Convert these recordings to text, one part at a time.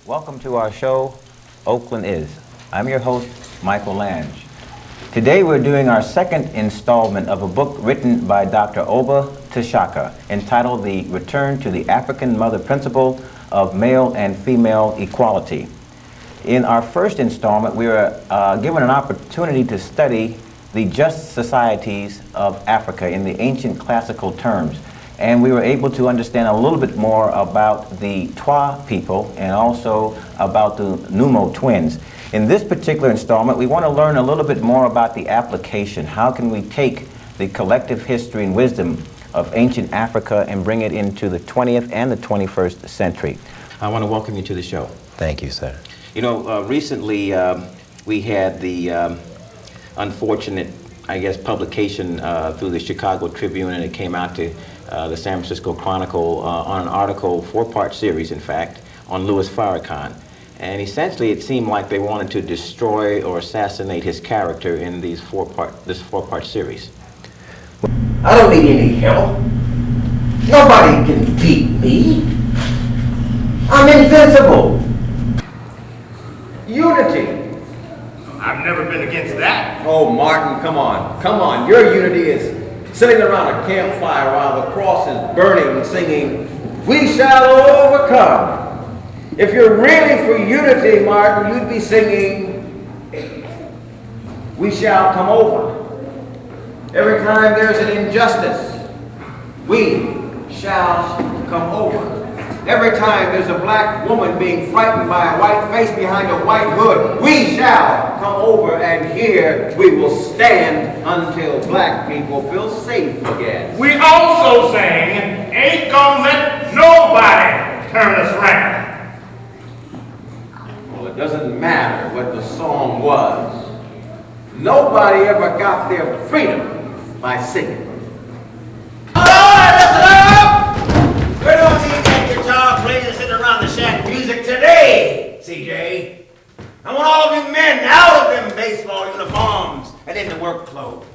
Welcome to our show, Oakland Is. I'm your host, Michael Lange. Today we're doing our second installment of a book written by Dr. Oba Tashaka entitled The Return to the African Mother Principle of Male and Female Equality. In our first installment, we were given an opportunity to study the just societies of Africa in the ancient classical terms. And we were able to understand a little bit more about the Twa people and also about the Numo twins. In this particular installment, we want to learn a little bit more about the application. How can we take the collective history and wisdom of ancient Africa and bring it into the 20th and the 21st century? I want to welcome you to the show. Thank you, sir. You know, recently we had the unfortunate, I guess, publication through the Chicago Tribune, and it came out to the San Francisco Chronicle on an article, four-part series, in fact, on Louis Farrakhan. And essentially, it seemed like they wanted to destroy or assassinate his character in this four-part series. I don't need any help. Nobody can beat me. I'm invincible. Unity. I've never been against that. Oh, Martin, come on. Come on. Your unity is sitting around a campfire while the cross is burning, singing, "We shall overcome." If you're really for unity, Martin, you'd be singing, "We shall come over." Every time there's an injustice, we shall come over. Every time there's a black woman being frightened by a white face behind a white hood, we shall come over, and here we will stand until black people feel safe again. We also sang, "Ain't gonna let nobody turn us around." Well, it doesn't matter what the song was. Nobody ever got their freedom by singing. All right, listen up! We don't need that guitar playing sitting around the shack music today, CJ. I want all of you men out of them baseball uniforms and into work clothes.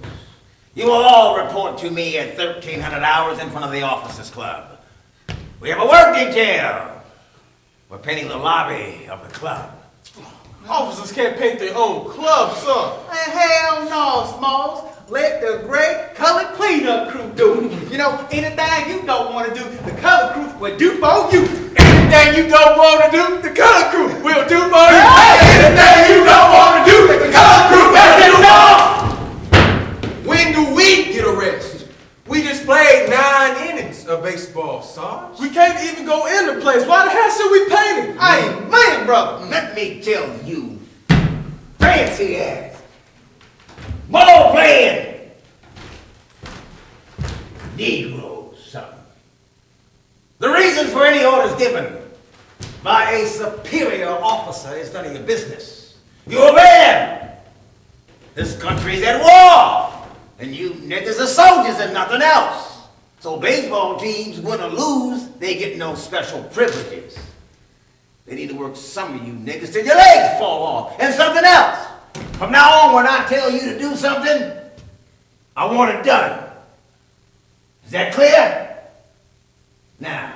You will all report to me at 1300 hours in front of the Officers Club. We have a work detail. We're painting the lobby of the club. Officers can't paint their own club, sir. Hell no, Smalls. Let the great colored cleanup crew do it. You know, anything you don't want to do, the color crew will do for you. Anything you don't want to do, the color crew will do for you. Anything you don't want to do, the color crew will do for you. When do we get arrested? We just played 9 innings of baseball, Sarge. We can't even go in the place. Why the hell should we paint it? I ain't man, brother. Let me tell you, fancy ass, ball playing Negroes, son. The reason for any orders given by a superior officer is none of your business. You obey them. This country's at war, and you niggas are soldiers and nothing else. So baseball teams, win or lose, they get no special privileges. They need to work some of you niggas till your legs fall off, and something else. From now on, when I tell you to do something, I want it done. Is that clear? Now,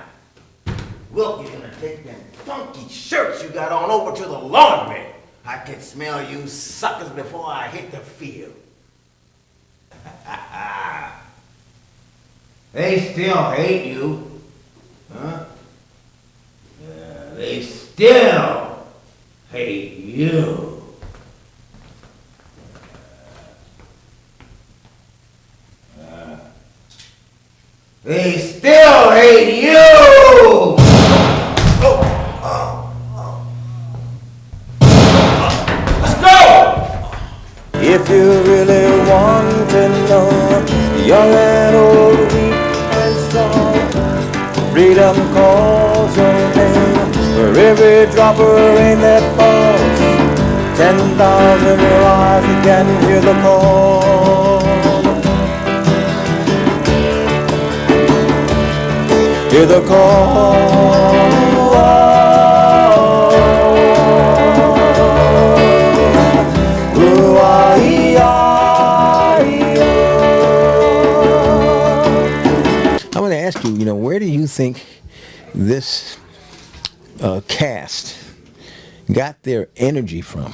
Wilkie's gonna take them funky shirts you got on over to the laundry. I can smell you suckers before I hit the field. They still hate you. Huh? They still hate you. They still hate you! Let's go! If you really want to know, young and old, weak and strong, freedom calls your name. For every drop of rain that falls, 10,000 eyes can hear the call. Hear the call. I want to ask you, where do you think this cast got their energy from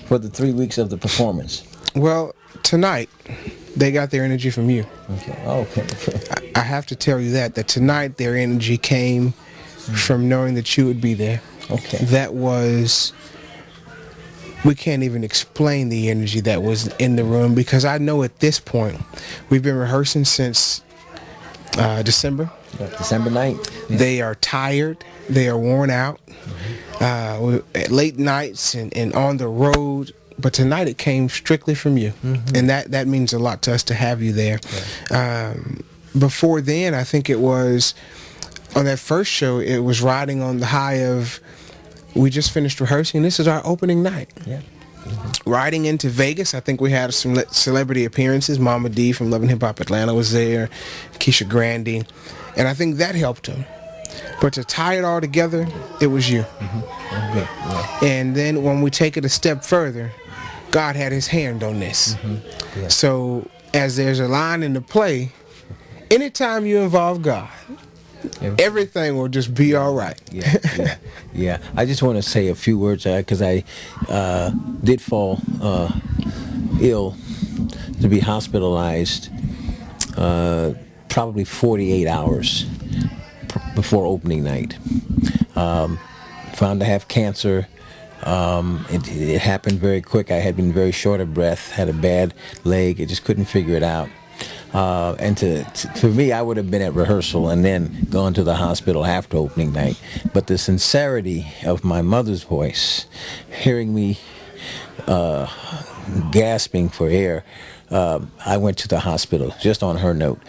for the 3 weeks of the performance? Well, tonight, they got their energy from you. Okay. I have to tell you that tonight their energy came from knowing that you would be there. Okay. That was, we can't even explain the energy that was in the room, because I know at this point, we've been rehearsing since December. December 9th. Yeah. They are tired. They are worn out. At late nights and on the road. But tonight it came strictly from you. And that means a lot to us to have you there. Yeah. Before then, I think it was, on that first show, it was riding on the high of, we just finished rehearsing. This is our opening night. Yeah. Riding into Vegas, I think we had some celebrity appearances. Mama D from Love and Hip Hop Atlanta was there. Keisha Grandy. And I think that helped him. But to tie it all together, it was you. Okay. Yeah. And then when we take it a step further, God had his hand on this. Yeah. So as there's a line in the play, anytime you involve God, everything will just be all right. Yeah. I just want to say a few words, because I did fall ill, to be hospitalized probably 48 hours before opening night. Found to have cancer. It happened very quick. I had been very short of breath, had a bad leg. I just couldn't figure it out. And for me, I would have been at rehearsal and then gone to the hospital after opening night. But the sincerity of my mother's voice, hearing me gasping for air, I went to the hospital just on her note.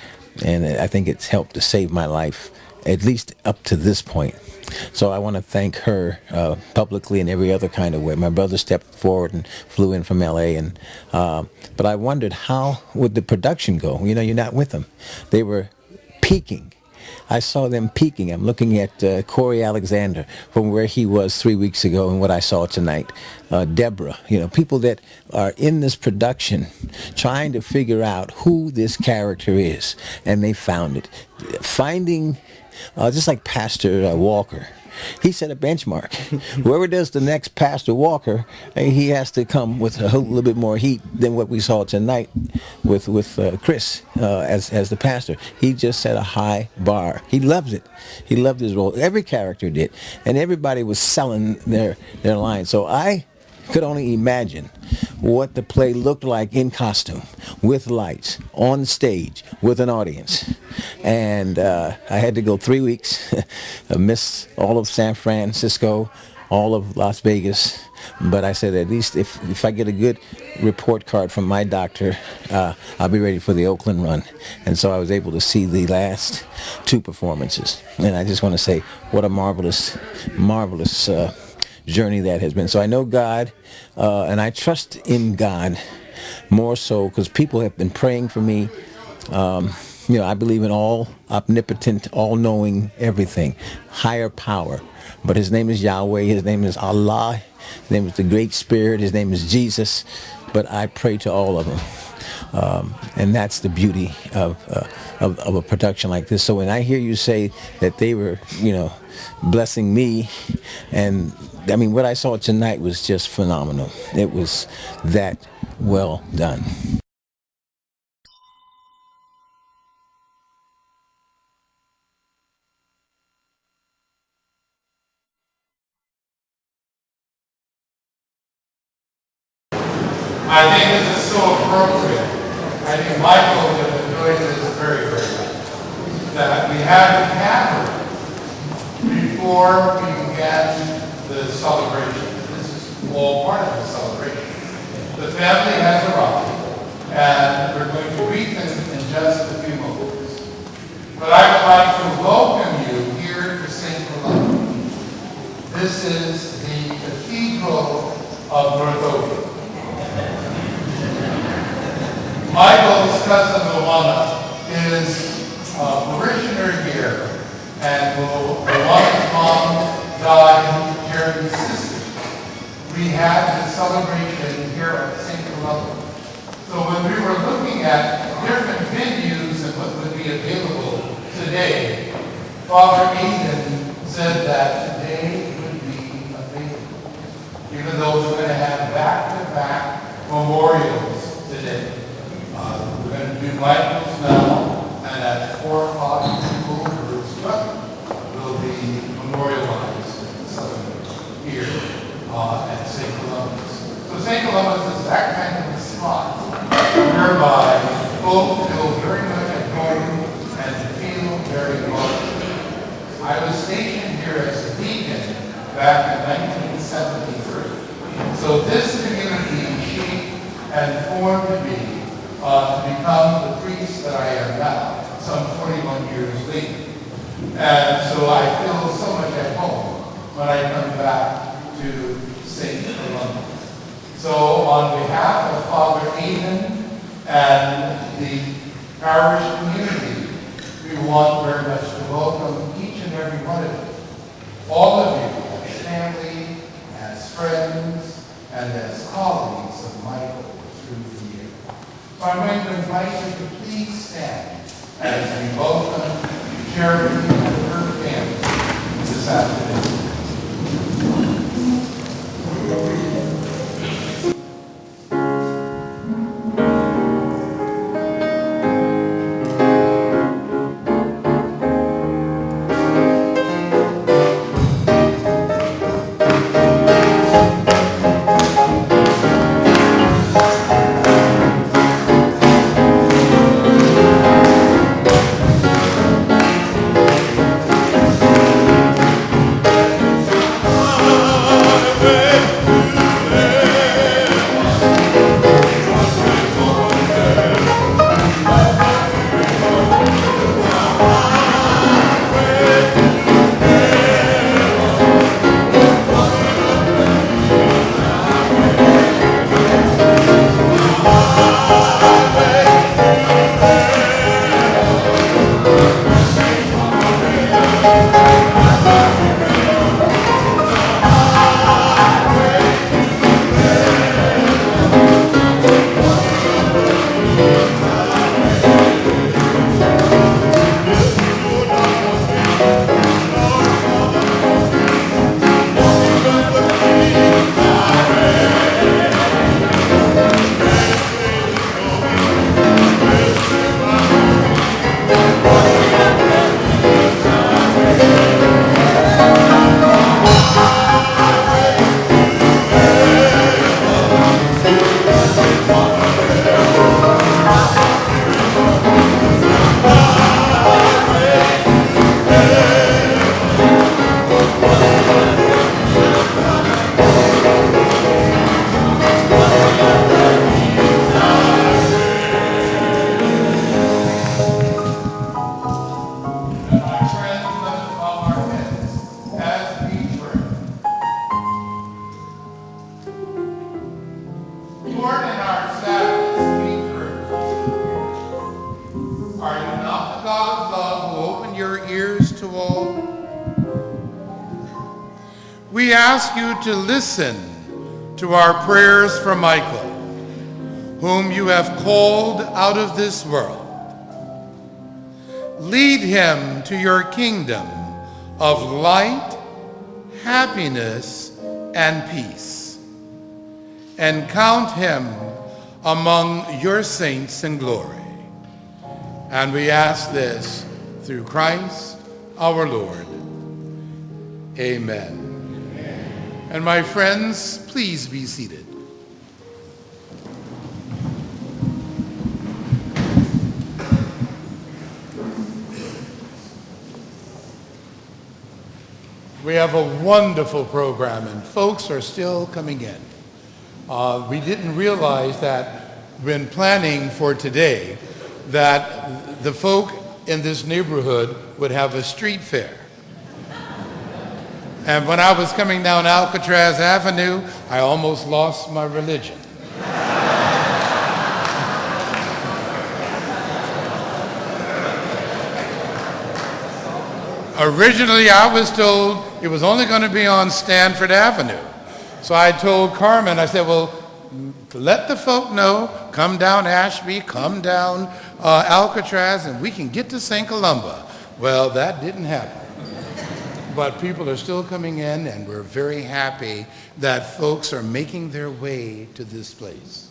And I think it's helped to save my life, at least up to this point. So I want to thank her publicly in every other kind of way. My brother stepped forward and flew in from L.A. But I wondered, how would the production go? You know, you're not with them. They were peaking. I saw them peaking. I'm looking at Corey Alexander from where he was 3 weeks ago and what I saw tonight. Deborah, people that are in this production trying to figure out who this character is. And they found it. Finding, just like Pastor Walker, he set a benchmark. Whoever does the next Pastor Walker, he has to come with a little bit more heat than what we saw tonight with Chris as the pastor. He just set a high bar. He loves it. He loved his role. Every character did, and everybody was selling their lines. So I could only imagine what the play looked like in costume, with lights, on stage, with an audience. And I had to go 3 weeks, miss all of San Francisco, all of Las Vegas. But I said, at least if I get a good report card from my doctor, I'll be ready for the Oakland run. And so I was able to see the last two performances. And I just want to say, what a marvelous, marvelous journey that has been. So I know God, and I trust in God more so because people have been praying for me. I believe in all omnipotent, all-knowing everything, higher power. But his name is Yahweh, his name is Allah, his name is the Great Spirit, his name is Jesus. But I pray to all of them. And that's the beauty of a production like this. So when I hear you say that they were, blessing me, and I mean, what I saw tonight was just phenomenal. It was that well done. I think this is so appropriate. I think Michael has been doing this very, very well. That we have the camera before we began the celebration. This is all part of the celebration. The family has arrived, and we're going to greet them in just a few moments. But I would like to welcome you here to St. Columbia. This is the Cathedral of Northover. Michael's cousin Luana is a parishioner here, and Luana's mom died Jeremy's sister. We had the celebration here at St. Columbia. So when we were looking at different venues and what would be available today, Father Aidan said that today would be available. even though we're going to have back-to-back memorials today. We're going to do Michael's now, and at 4 o'clock, people who are struck will be memorialized here at St. Columbus. So St. Columbus is that kind of a spot whereby folks feel very much at home and feel very welcome. I was stationed here as a deacon back in 1973. So this community shaped and formed me to become the priest that I am now, some 41 years later. And so I feel so much at home when I come back to St. Columbus. So on behalf of Father Aidan and the parish community, we want very much to welcome each and every one of you, all of you as family, as friends, and as colleagues of Michael through the year. So I'm going to invite you to please stand as we welcome Charity and her family this afternoon. We ask you to listen to our prayers for Michael, whom you have called out of this world. Lead him to your kingdom of light, happiness, and peace, and count him among your saints in glory. And we ask this through Christ our Lord. Amen. And my friends, please be seated. We have a wonderful program, and folks are still coming in. We didn't realize that when planning for today that the folk in this neighborhood would have a street fair. And when I was coming down Alcatraz Avenue, I almost lost my religion. Originally, I was told it was only going to be on Stanford Avenue. So I told Carmen, I said, well, let the folk know, come down Ashby, come down Alcatraz, and we can get to St. Columba. Well, that didn't happen. but people are still coming in, and we're very happy that folks are making their way to this place.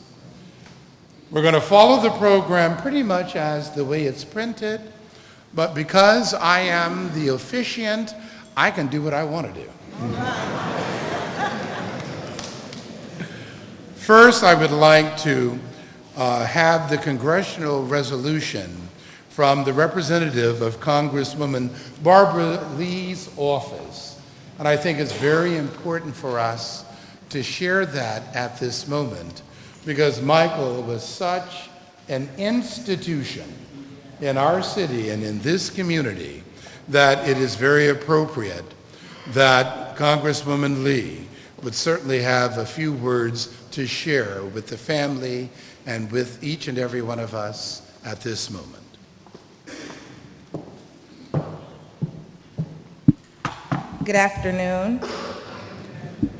We're going to follow the program pretty much as the way it's printed, but because I am the officiant, I can do what I want to do. First, I would like to have the congressional resolution from the representative of Congresswoman Barbara Lee's office. And I think it's very important for us to share that at this moment, because Michael was such an institution in our city and in this community that it is very appropriate that Congresswoman Lee would certainly have a few words to share with the family and with each and every one of us at this moment. Good afternoon.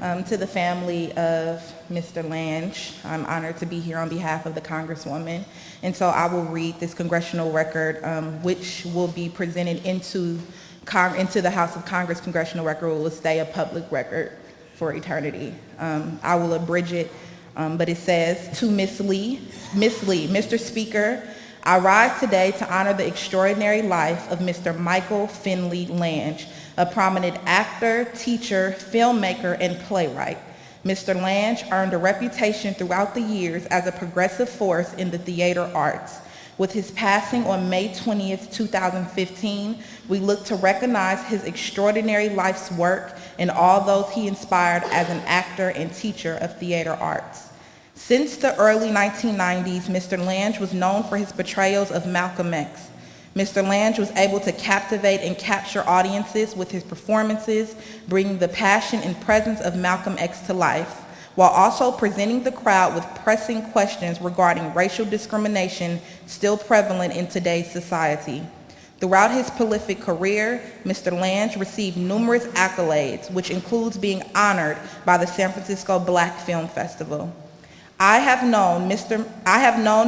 To the family of Mr. Lange, I'm honored to be here on behalf of the Congresswoman, and so I will read this congressional record, which will be presented into the House of Congress. Congressional record will stay a public record for eternity. I will abridge it, but it says, to Miss Lee, Mr. Speaker, I rise today to honor the extraordinary life of Mr. Michael Finley Lange, a prominent actor, teacher, filmmaker, and playwright. Mr. Lange earned a reputation throughout the years as a progressive force in the theater arts. With his passing on May 20th, 2015, we look to recognize his extraordinary life's work and all those he inspired as an actor and teacher of theater arts. Since the early 1990s, Mr. Lange was known for his portrayals of Malcolm X. Mr. Lange was able to captivate and capture audiences with his performances, bringing the passion and presence of Malcolm X to life, while also presenting the crowd with pressing questions regarding racial discrimination still prevalent in today's society. Throughout his prolific career, Mr. Lange received numerous accolades, which includes being honored by the San Francisco Black Film Festival. I have known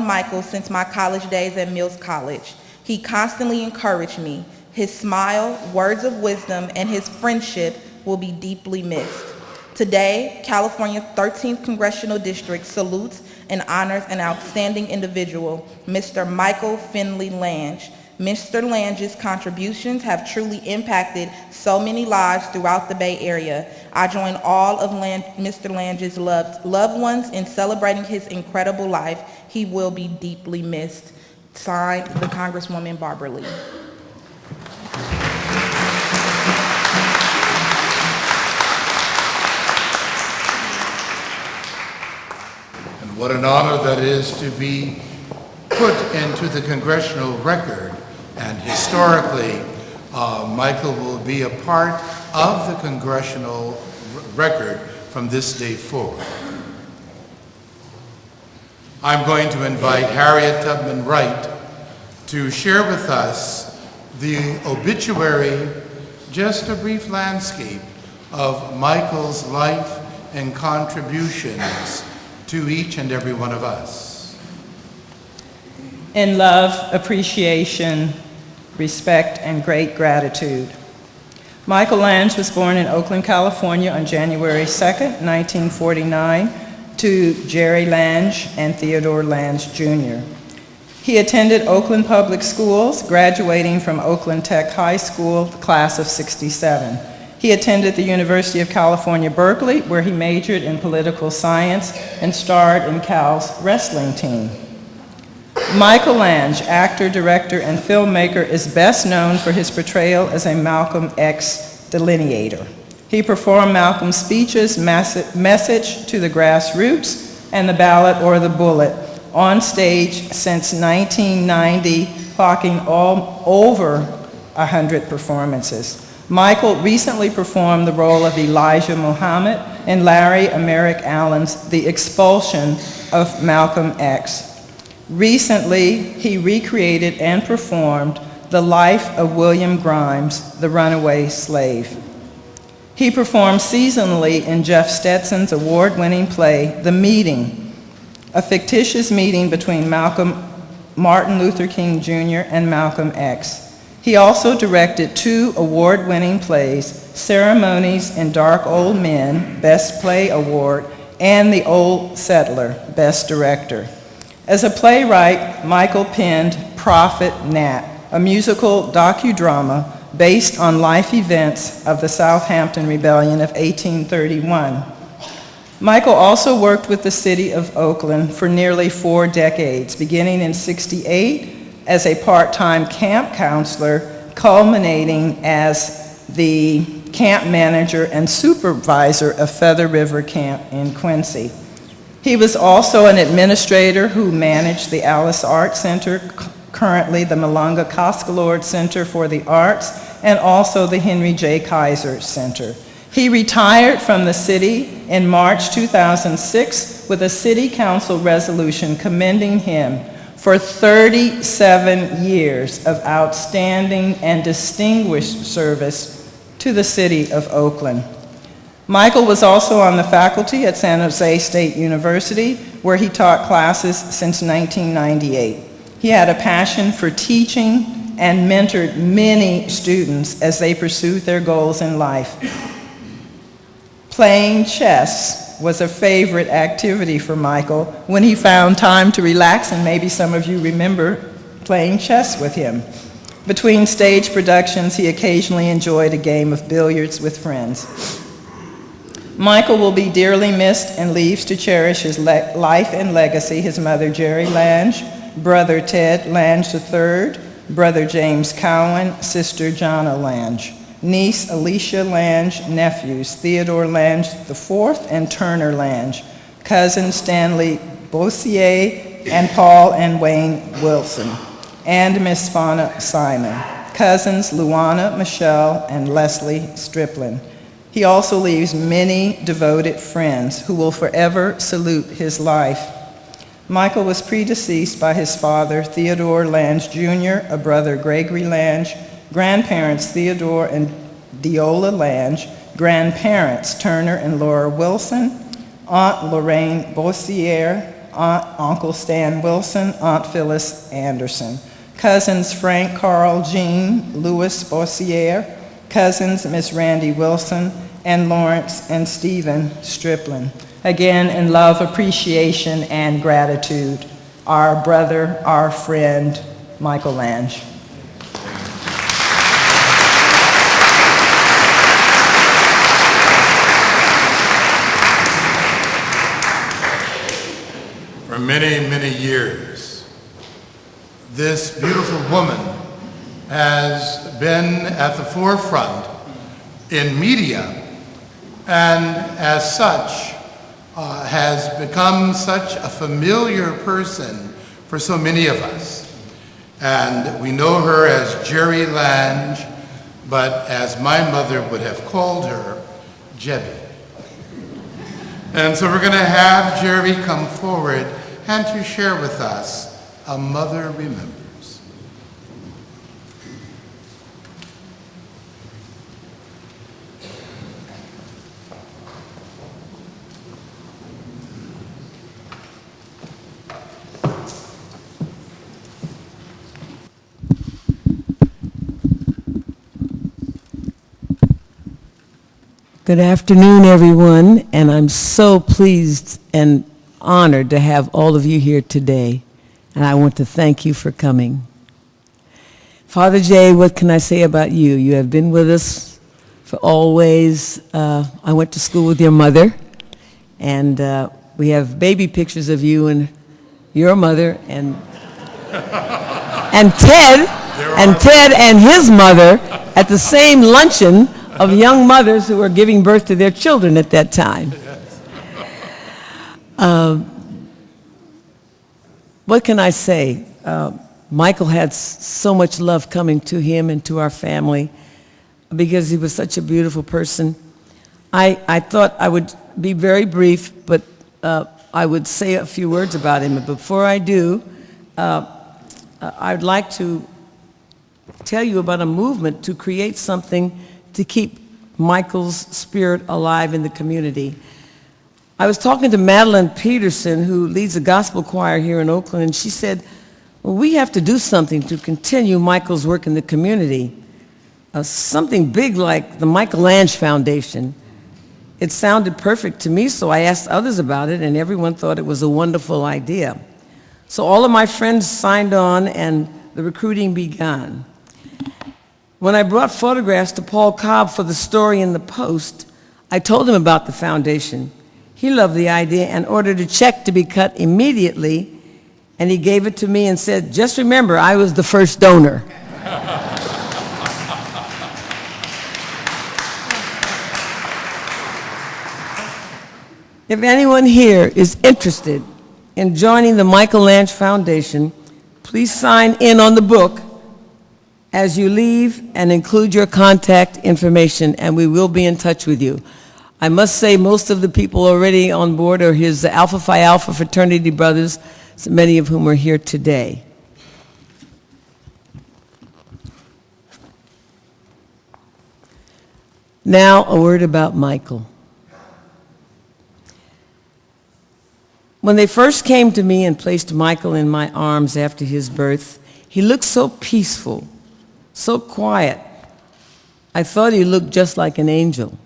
Michael since my college days at Mills College. He constantly encouraged me. His smile, words of wisdom, and his friendship will be deeply missed. Today, California's 13th Congressional District salutes and honors an outstanding individual, Mr. Michael Finley Lange. Mr. Lange's contributions have truly impacted so many lives throughout the Bay Area. I join all of Mr. Lange's loved ones in celebrating his incredible life. He will be deeply missed. Signed, the Congresswoman Barbara Lee. And what an honor that is to be put into the congressional record. And historically, Michael will be a part of the congressional record from this day forward. I'm going to invite Harriet Tubman Wright to share with us the obituary, just a brief landscape of Michael's life and contributions to each and every one of us. In love, appreciation, respect, and great gratitude. Michael Lange was born in Oakland, California on January 2nd, 1949, to Jerry Lange and Theodore Lange, Jr. He attended Oakland Public Schools, graduating from Oakland Tech High School, class of '67. He attended the University of California, Berkeley, where he majored in political science and starred in Cal's wrestling team. Michael Lange, actor, director, and filmmaker, is best known for his portrayal as a Malcolm X delineator. He performed Malcolm's speeches, Message to the Grassroots, and The Ballot or the Bullet on stage since 1990, clocking over 100 performances. Michael recently performed the role of Elijah Muhammad in Larry Merrick Allen's The Expulsion of Malcolm X. Recently, he recreated and performed the life of William Grimes, the runaway slave. He performed seasonally in Jeff Stetson's award-winning play, The Meeting, a fictitious meeting between Martin Luther King Jr. and Malcolm X. He also directed 2 award-winning plays, Ceremonies and Dark Old Men, Best Play Award, and The Old Settler, Best Director. As a playwright, Michael penned Prophet Nat, a musical docudrama based on life events of the Southampton Rebellion of 1831. Michael also worked with the city of Oakland for nearly 4 decades, beginning in '68 as a part-time camp counselor, culminating as the camp manager and supervisor of Feather River Camp in Quincy. He was also an administrator who managed the Alice Art Center, currently the Malunga Coscalord Center for the Arts, and also the Henry J. Kaiser Center. He retired from the city in March 2006 with a city council resolution commending him for 37 years of outstanding and distinguished service to the city of Oakland. Michael was also on the faculty at San Jose State University, where he taught classes since 1998. He had a passion for teaching and mentored many students as they pursued their goals in life. Playing chess was a favorite activity for Michael when he found time to relax, and maybe some of you remember playing chess with him. Between stage productions, he occasionally enjoyed a game of billiards with friends. Michael will be dearly missed and leaves to cherish his life and legacy his mother, Jerry Lange, brother Ted Lange III, brother James Cowan, sister Jonna Lange, niece Alicia Lange, nephews Theodore Lange IV and Turner Lange, cousin Stanley Bossier and Paul and Wayne Wilson, and Miss Fauna Simon, cousins Luana, Michelle, and Leslie Striplin. He also leaves many devoted friends who will forever salute his life. Michael was predeceased by his father, Theodore Lange Jr., a brother, Gregory Lange, grandparents, Theodore and Deola Lange, grandparents, Turner and Laura Wilson, Aunt Lorraine Bossier, Uncle Stan Wilson, Aunt Phyllis Anderson, cousins Frank, Carl, Jean, Louis Bossier, cousins Miss Randy Wilson, and Lawrence and Stephen Striplin. Again, in love, appreciation, and gratitude, our brother, our friend, Michael Lange. For many, many years, this beautiful woman has been at the forefront in media, and as such has become such a familiar person for so many of us. And we know her as Jerry Lange, but as my mother would have called her, Jebby. And so we're going to have Jerry come forward and to share with us A Mother Remembers. Good afternoon, everyone, and I'm so pleased and honored to have all of you here today, and I want to thank you for coming. Father Jay, what can I say about you? You have been with us for always. I went to school with your mother, and we have baby pictures of you and your mother, and Ted and his mother at the same luncheon of young mothers who were giving birth to their children at that time. What can I say? Michael had so much love coming to him and to our family because he was such a beautiful person. I thought I would be very brief, but I would say a few words about him. But before I do, I'd like to tell you about a movement to create something to keep Michael's spirit alive in the community. I was talking to Madeline Peterson, who leads a gospel choir here in Oakland, and she said, Well, we have to do something to continue Michael's work in the community. Something big like the Michael Lange Foundation. It sounded perfect to me, so I asked others about it, and everyone thought it was a wonderful idea. So all of my friends signed on, and the recruiting began. When I brought photographs to Paul Cobb for the story in the Post, I told him about the foundation. He loved the idea and ordered a check to be cut immediately, and he gave it to me and said, "Just remember, I was the first donor." If anyone here is interested in joining the Michael Lange Foundation, please sign in on the book as you leave and include your contact information, and we will be in touch with you. I must say most of the people already on board are his Alpha Phi Alpha fraternity brothers, so many of whom are here today. Now, a word about Michael. When they first came to me and placed Michael in my arms after his birth, he looked so peaceful, so quiet. I thought he looked just like an angel.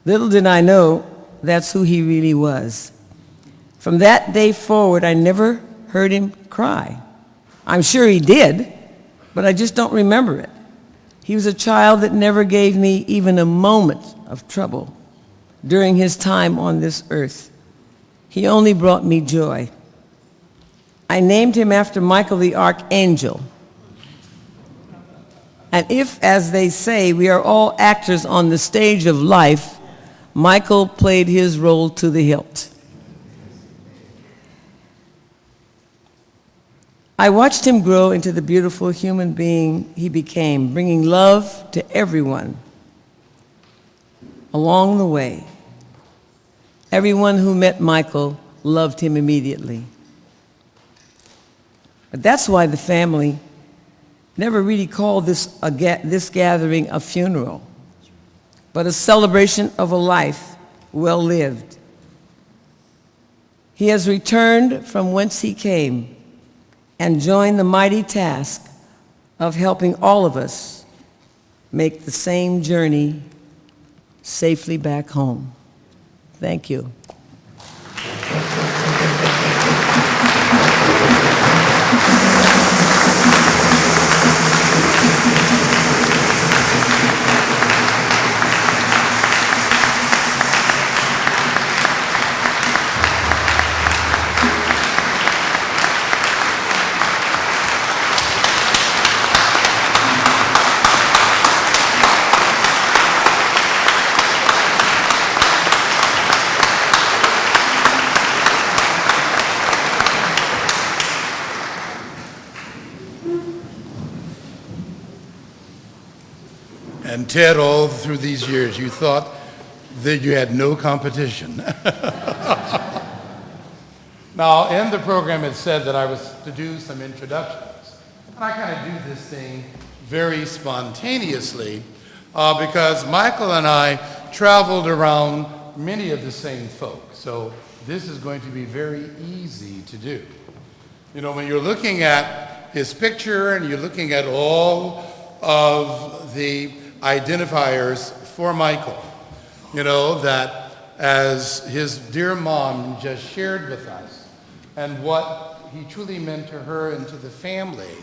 Little did I know that's who he really was. From that day forward, I never heard him cry. I'm sure he did, but I just don't remember it. He was a child that never gave me even a moment of trouble during his time on this earth. He only brought me joy. I named him after Michael the Archangel. And if, as they say, we are all actors on the stage of life, Michael played his role to the hilt. I watched him grow into the beautiful human being he became, bringing love to everyone along the way. Everyone who met Michael loved him immediately. But that's why the family never really called this gathering a funeral, but a celebration of a life well lived. He has returned from whence he came and joined the mighty task of helping all of us make the same journey safely back home. Thank you. And Ted, all through these years, you thought that you had no competition. Now, in the program, it said that I was to do some introductions. And I kind of do this thing very spontaneously because Michael and I traveled around many of the same folk. So this is going to be very easy to do. You know, when you're looking at his picture and you're looking at all of the identifiers for Michael, you know, that as his dear mom just shared with us and what he truly meant to her and to the family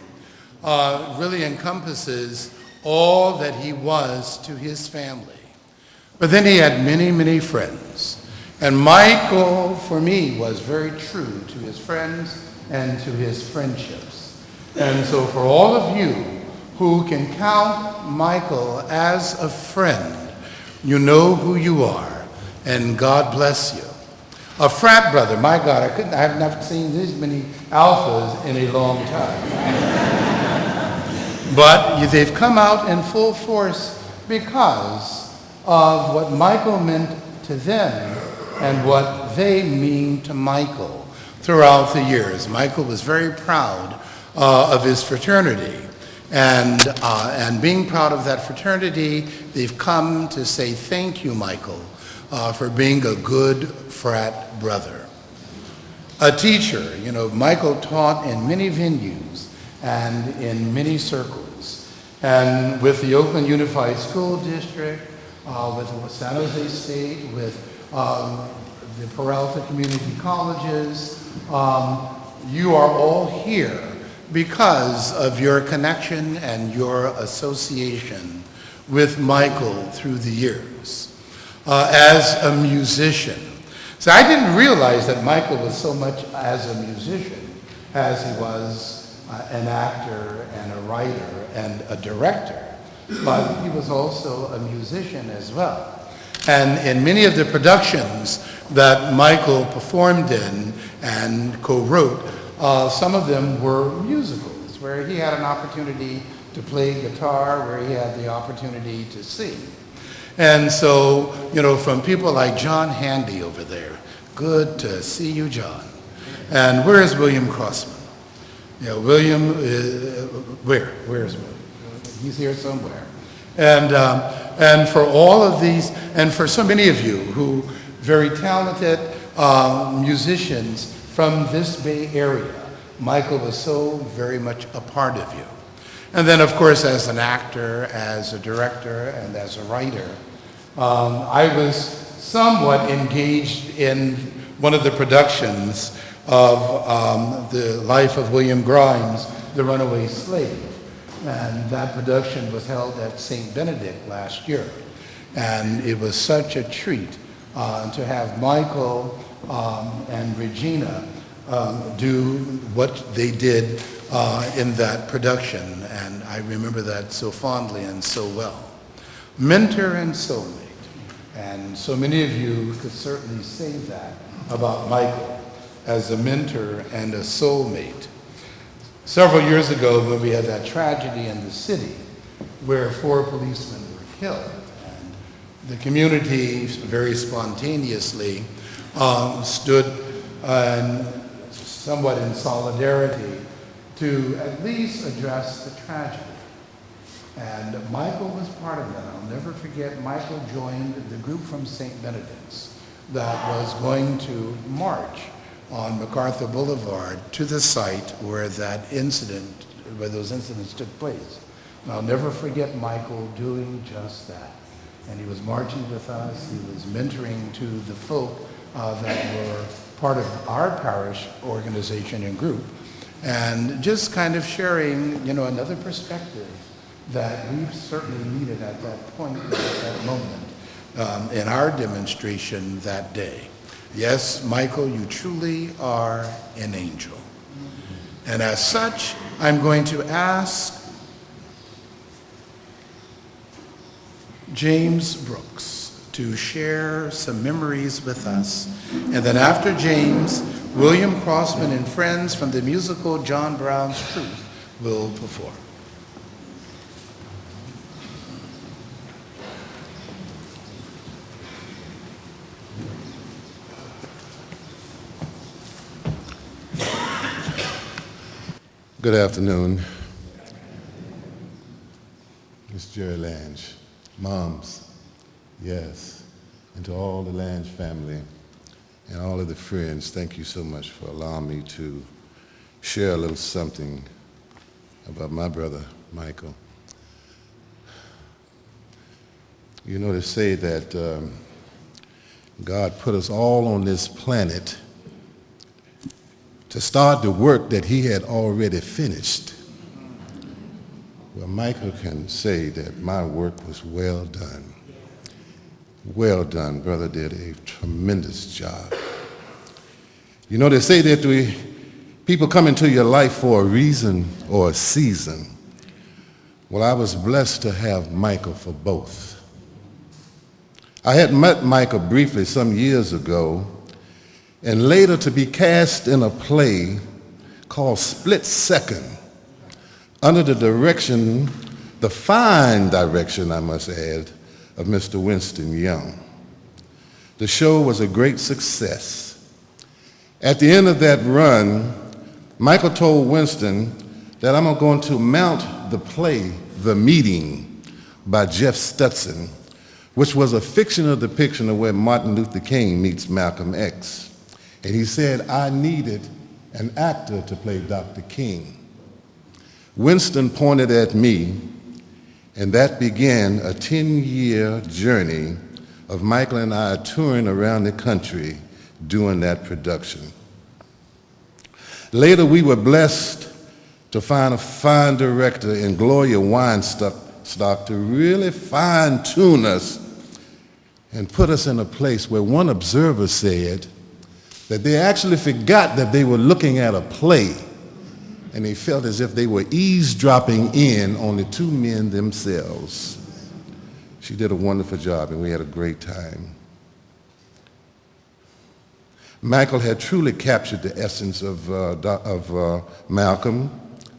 really encompasses all that he was to his family. But then he had many, many friends. And Michael, for me, was very true to his friends and to his friendships. And so for all of you who can count Michael as a friend, you know who you are, and God bless you. A frat brother, my God, I have not seen this many alphas in a long time. But they've come out in full force because of what Michael meant to them and what they mean to Michael throughout the years. Michael was very proud of his fraternity. And being proud of that fraternity, they've come to say thank you, Michael, for being a good frat brother. a teacher. You know, Michael taught in many venues and in many circles. And with the Oakland Unified School District, with San Jose State, with the Burrell community colleges, you are all here because of your connection and your association with Michael through the years as a musician. So I didn't realize that Michael was so much as a musician as he was an actor and a writer and a director, but he was also a musician as well. And in many of the productions that Michael performed in and co-wrote, some of them were musicals, where he had an opportunity to play guitar, where he had the opportunity to sing. And so, you know, from people like John Handy over there, good to see you, John. And where is William Crossman? You know, William, where is William? He's here somewhere. And for all of these, and for so many of you who very talented musicians from this Bay Area, Michael was so very much a part of you. And then, of course, as an actor, as a director, and as a writer, I was somewhat engaged in one of the productions of the life of William Grimes, The Runaway Slave. And that production was held at St. Benedict last year. And it was such a treat to have Michael and Regina do what they did in that production. And I remember that so fondly and so well. Mentor and soulmate. And so many of you could certainly say that about Michael as a mentor and a soulmate. Several years ago, when we had that tragedy in the city where 4 policemen were killed, and the community very spontaneously stood somewhat in solidarity to at least address the tragedy. And Michael was part of that. I'll never forget, Michael joined the group from St. Benedict's that was going to march on MacArthur Boulevard to the site where those incidents took place. And I'll never forget Michael doing just that. And he was marching with us, he was mentoring to the folk that were part of our parish organization and group, and just kind of sharing, you know, another perspective that we certainly needed at that point, at that moment, in our demonstration that day. Yes, Michael, you truly are an angel. And as such, I'm going to ask James Brooks to share some memories with us. And then after James, William Crossman and friends from the musical John Brown's Truth will perform. Good afternoon. Miss Jerry Lange, moms, yes, and to all the Lange family and all of the friends, thank you so much for allowing me to share a little something about my brother, Michael. You know, they say that God put us all on this planet to start the work that he had already finished. Well, Michael can say that my work was well done. Well done, brother did a tremendous job. You know, they say that people come into your life for a reason or a season. Well, I was blessed to have Michael for both. I had met Michael briefly some years ago, and later to be cast in a play called Split Second, under the direction, the fine direction, I must add, of Mr. Winston Young. The show was a great success. At the end of that run, Michael told Winston that I'm going to mount the play, The Meeting, by Jeff Stutson, which was a fictional depiction of where Martin Luther King meets Malcolm X. And he said, I needed an actor to play Dr. King. Winston pointed at me, and that began a 10-year journey of Michael and I touring around the country doing that production. Later, we were blessed to find a fine director in Gloria Weinstock to really fine-tune us and put us in a place where one observer said that they actually forgot that they were looking at a play, and they felt as if they were eavesdropping in on the two men themselves. She did a wonderful job, and we had a great time. Michael had truly captured the essence of Malcolm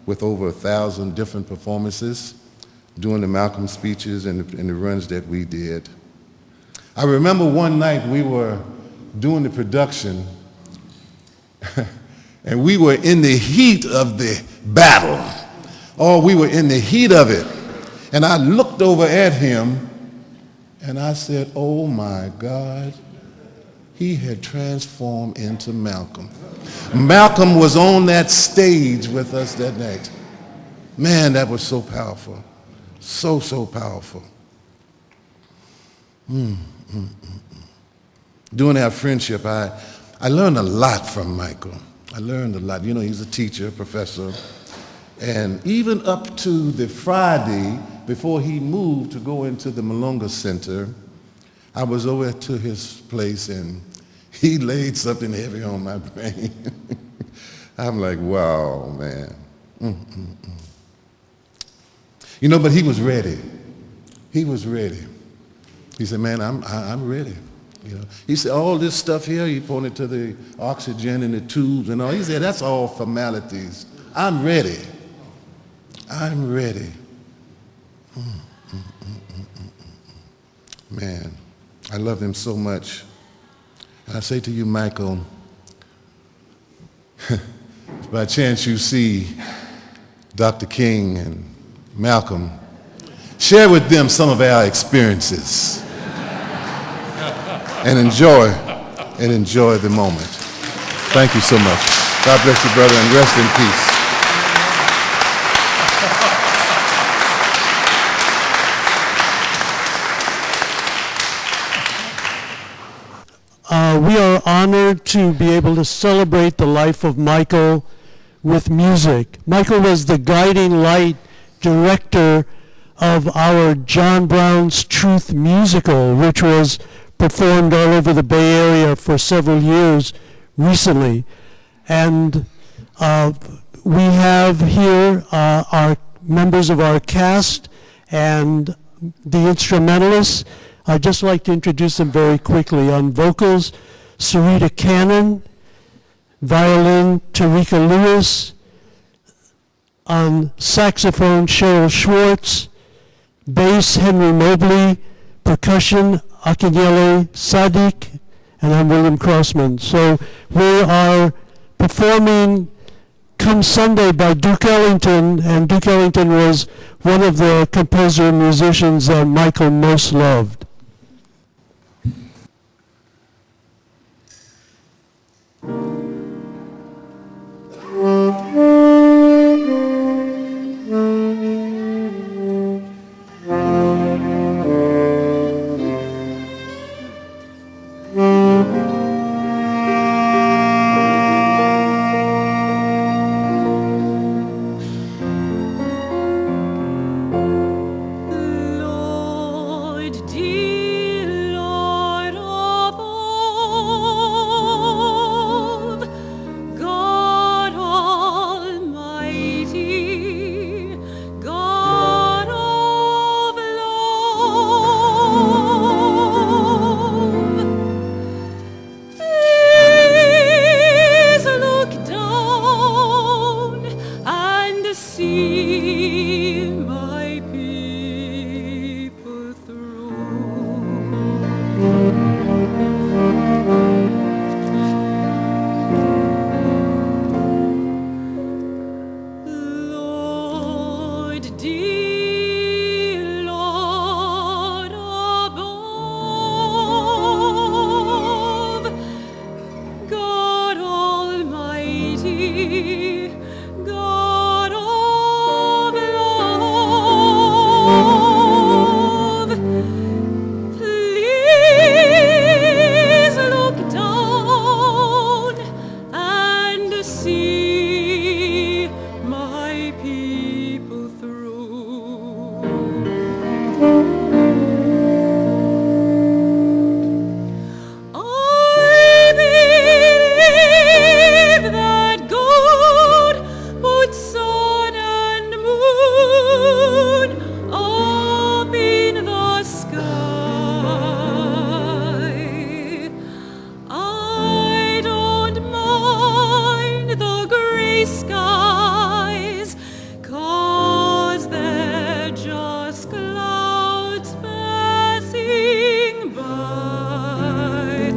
with over 1,000 different performances doing the Malcolm speeches and the runs that we did. I remember one night we were doing the production and we were in the heat of the battle. Oh, we were in the heat of it. And I looked over at him and I said, oh my God, he had transformed into Malcolm. Malcolm was on that stage with us that night. Man, that was so powerful. So, so powerful. During our friendship, I learned a lot from Michael. I learned a lot. You know, he's a teacher, professor. And even up to the Friday before he moved to go into the Malonga Center, I was over to his place and he laid something heavy on my brain. I'm like, wow, man. You know, but he was ready. He was ready. He said, man, I'm ready. You know, he said, all this stuff here, he pointed to the oxygen and the tubes and all. He said, that's all formalities. I'm ready. I'm ready. Man, I love him so much. And I say to you, Michael, if by chance you see Dr. King and Malcolm, share with them some of our experiences and enjoy the moment. Thank you so much. God bless you, brother, and rest in peace. We are honored to be able to celebrate the life of Michael with music. Michael was the guiding light director of our John Brown's Truth musical, which was performed all over the Bay Area for several years recently. And we have here our members of our cast and the instrumentalists. I'd just like to introduce them very quickly. On vocals, Sarita Cannon. Violin, Tarika Lewis. On saxophone, Cheryl Schwartz. Bass, Henry Mobley. Percussion, Akinyele Sadiq. And I'm William Crossman. So we are performing Come Sunday by Duke Ellington, and Duke Ellington was one of the composer and musicians that Michael most loved. Lord, dear God of love, please look down and see my people through. I believe that God put sun and moon up in the sky. I don't mind the gray skies, 'cause they're just clouds passing by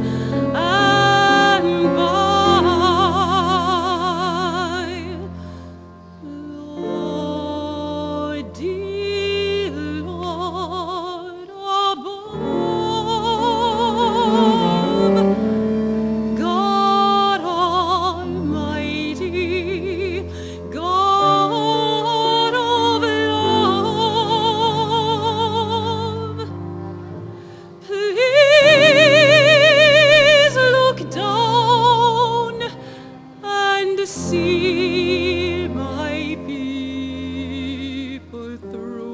and by. Lord, dear Lord above, God Almighty, God of love, please look down and see my people through.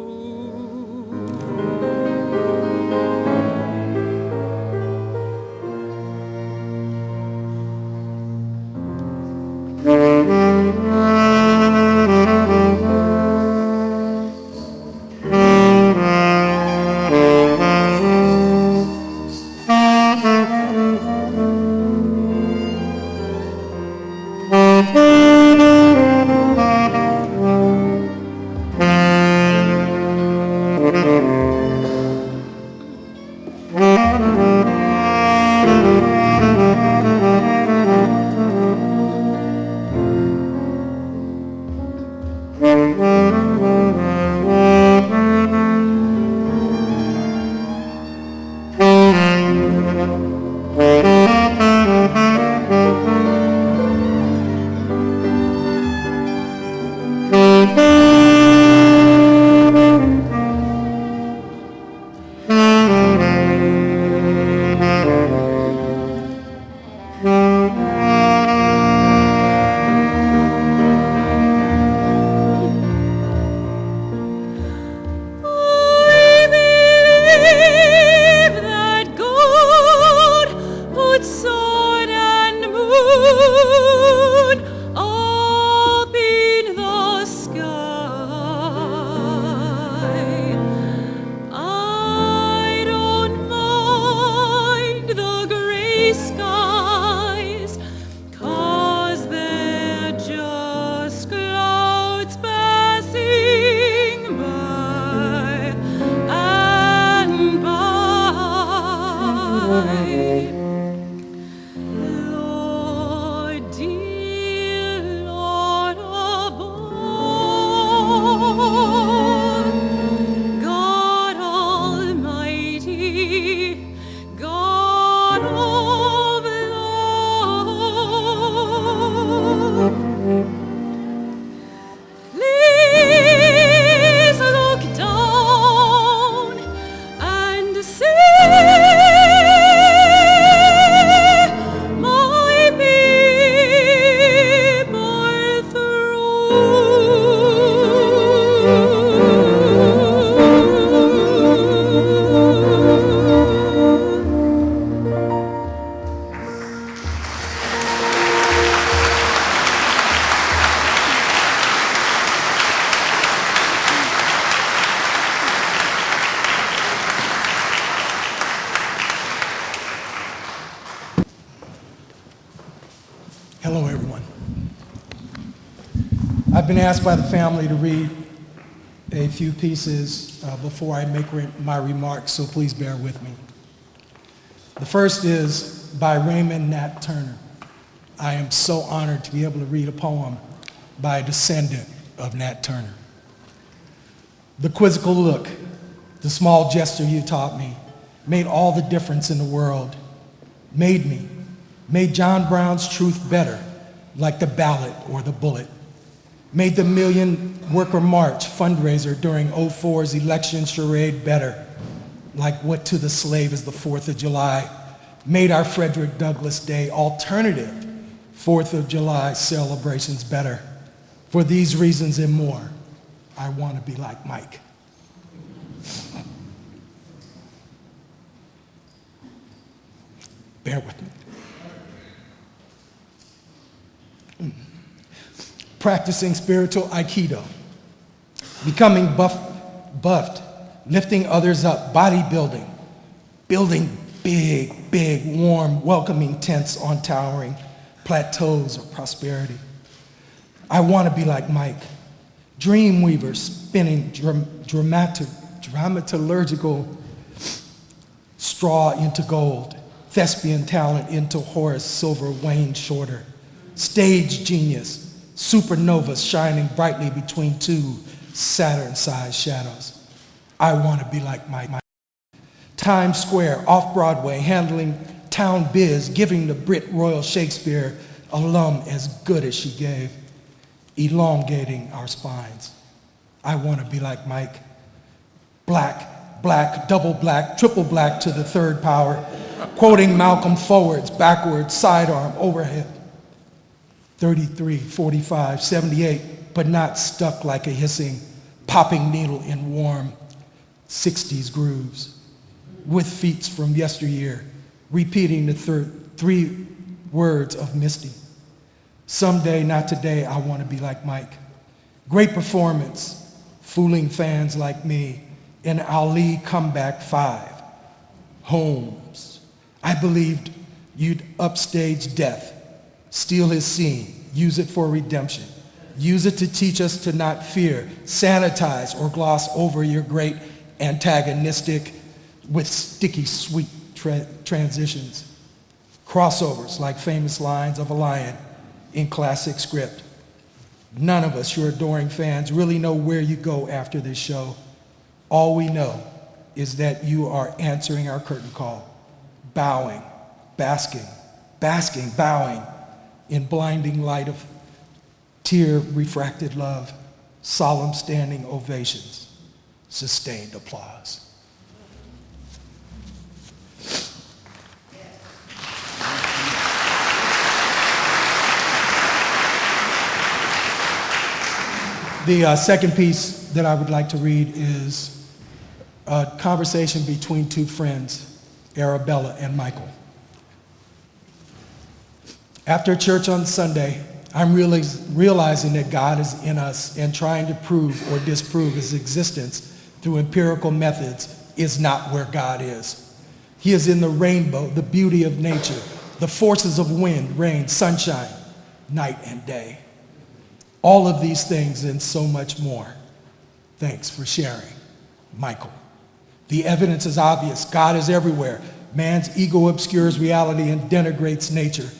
Hello, everyone. I've been asked by the family to read a few pieces before I make my remarks, so please bear with me. The first is by Raymond Nat Turner. I am so honored to be able to read a poem by a descendant of Nat Turner. The quizzical look, the small gesture you taught me, made all the difference in the world, made John Brown's truth better, like the ballot or the bullet. Made the Million Worker March fundraiser during 04's election charade better, like what to the slave is the 4th of July. Made our Frederick Douglass Day alternative 4th of July celebrations better. For these reasons and more, I want to be like Mike. Bear with me. Practicing spiritual Aikido, becoming buffed, lifting others up, bodybuilding, building big, warm, welcoming tents on towering plateaus of prosperity. I want to be like Mike, dream weaver, spinning dramaturgical straw into gold, thespian talent into Horace Silver Wayne Shorter, stage genius, supernovas shining brightly between two Saturn-sized shadows. I want to be like Mike. Times Square, off-Broadway, handling town biz, giving the Brit Royal Shakespeare alum as good as she gave, elongating our spines. I want to be like Mike. Black, double black, triple black to the third power, quoting Malcolm forwards, backwards, sidearm, overhead. 33, 45, 78, but not stuck like a hissing, popping needle in warm 60s grooves. With feats from yesteryear, repeating the three words of Misty. Someday, not today, I want to be like Mike. Great performance, fooling fans like me, in Ali Comeback 5. Holmes, I believed you'd upstage death, steal his scene, use it for redemption. Use it to teach us to not fear, sanitize, or gloss over your great antagonistic with sticky sweet transitions. Crossovers like famous lines of a lion in classic script. None of us, your adoring fans, really know where you go after this show. All we know is that you are answering our curtain call, bowing, basking, bowing in blinding light of tear-refracted love, solemn standing ovations, sustained applause. The second piece that I would like to read is a conversation between two friends, Arabella and Michael. After church on Sunday, I'm realizing that God is in us, and trying to prove or disprove his existence through empirical methods is not where God is. He is in the rainbow, the beauty of nature, the forces of wind, rain, sunshine, night and day. All of these things and so much more. Thanks for sharing, Michael. The evidence is obvious. God is everywhere. Man's ego obscures reality and denigrates nature.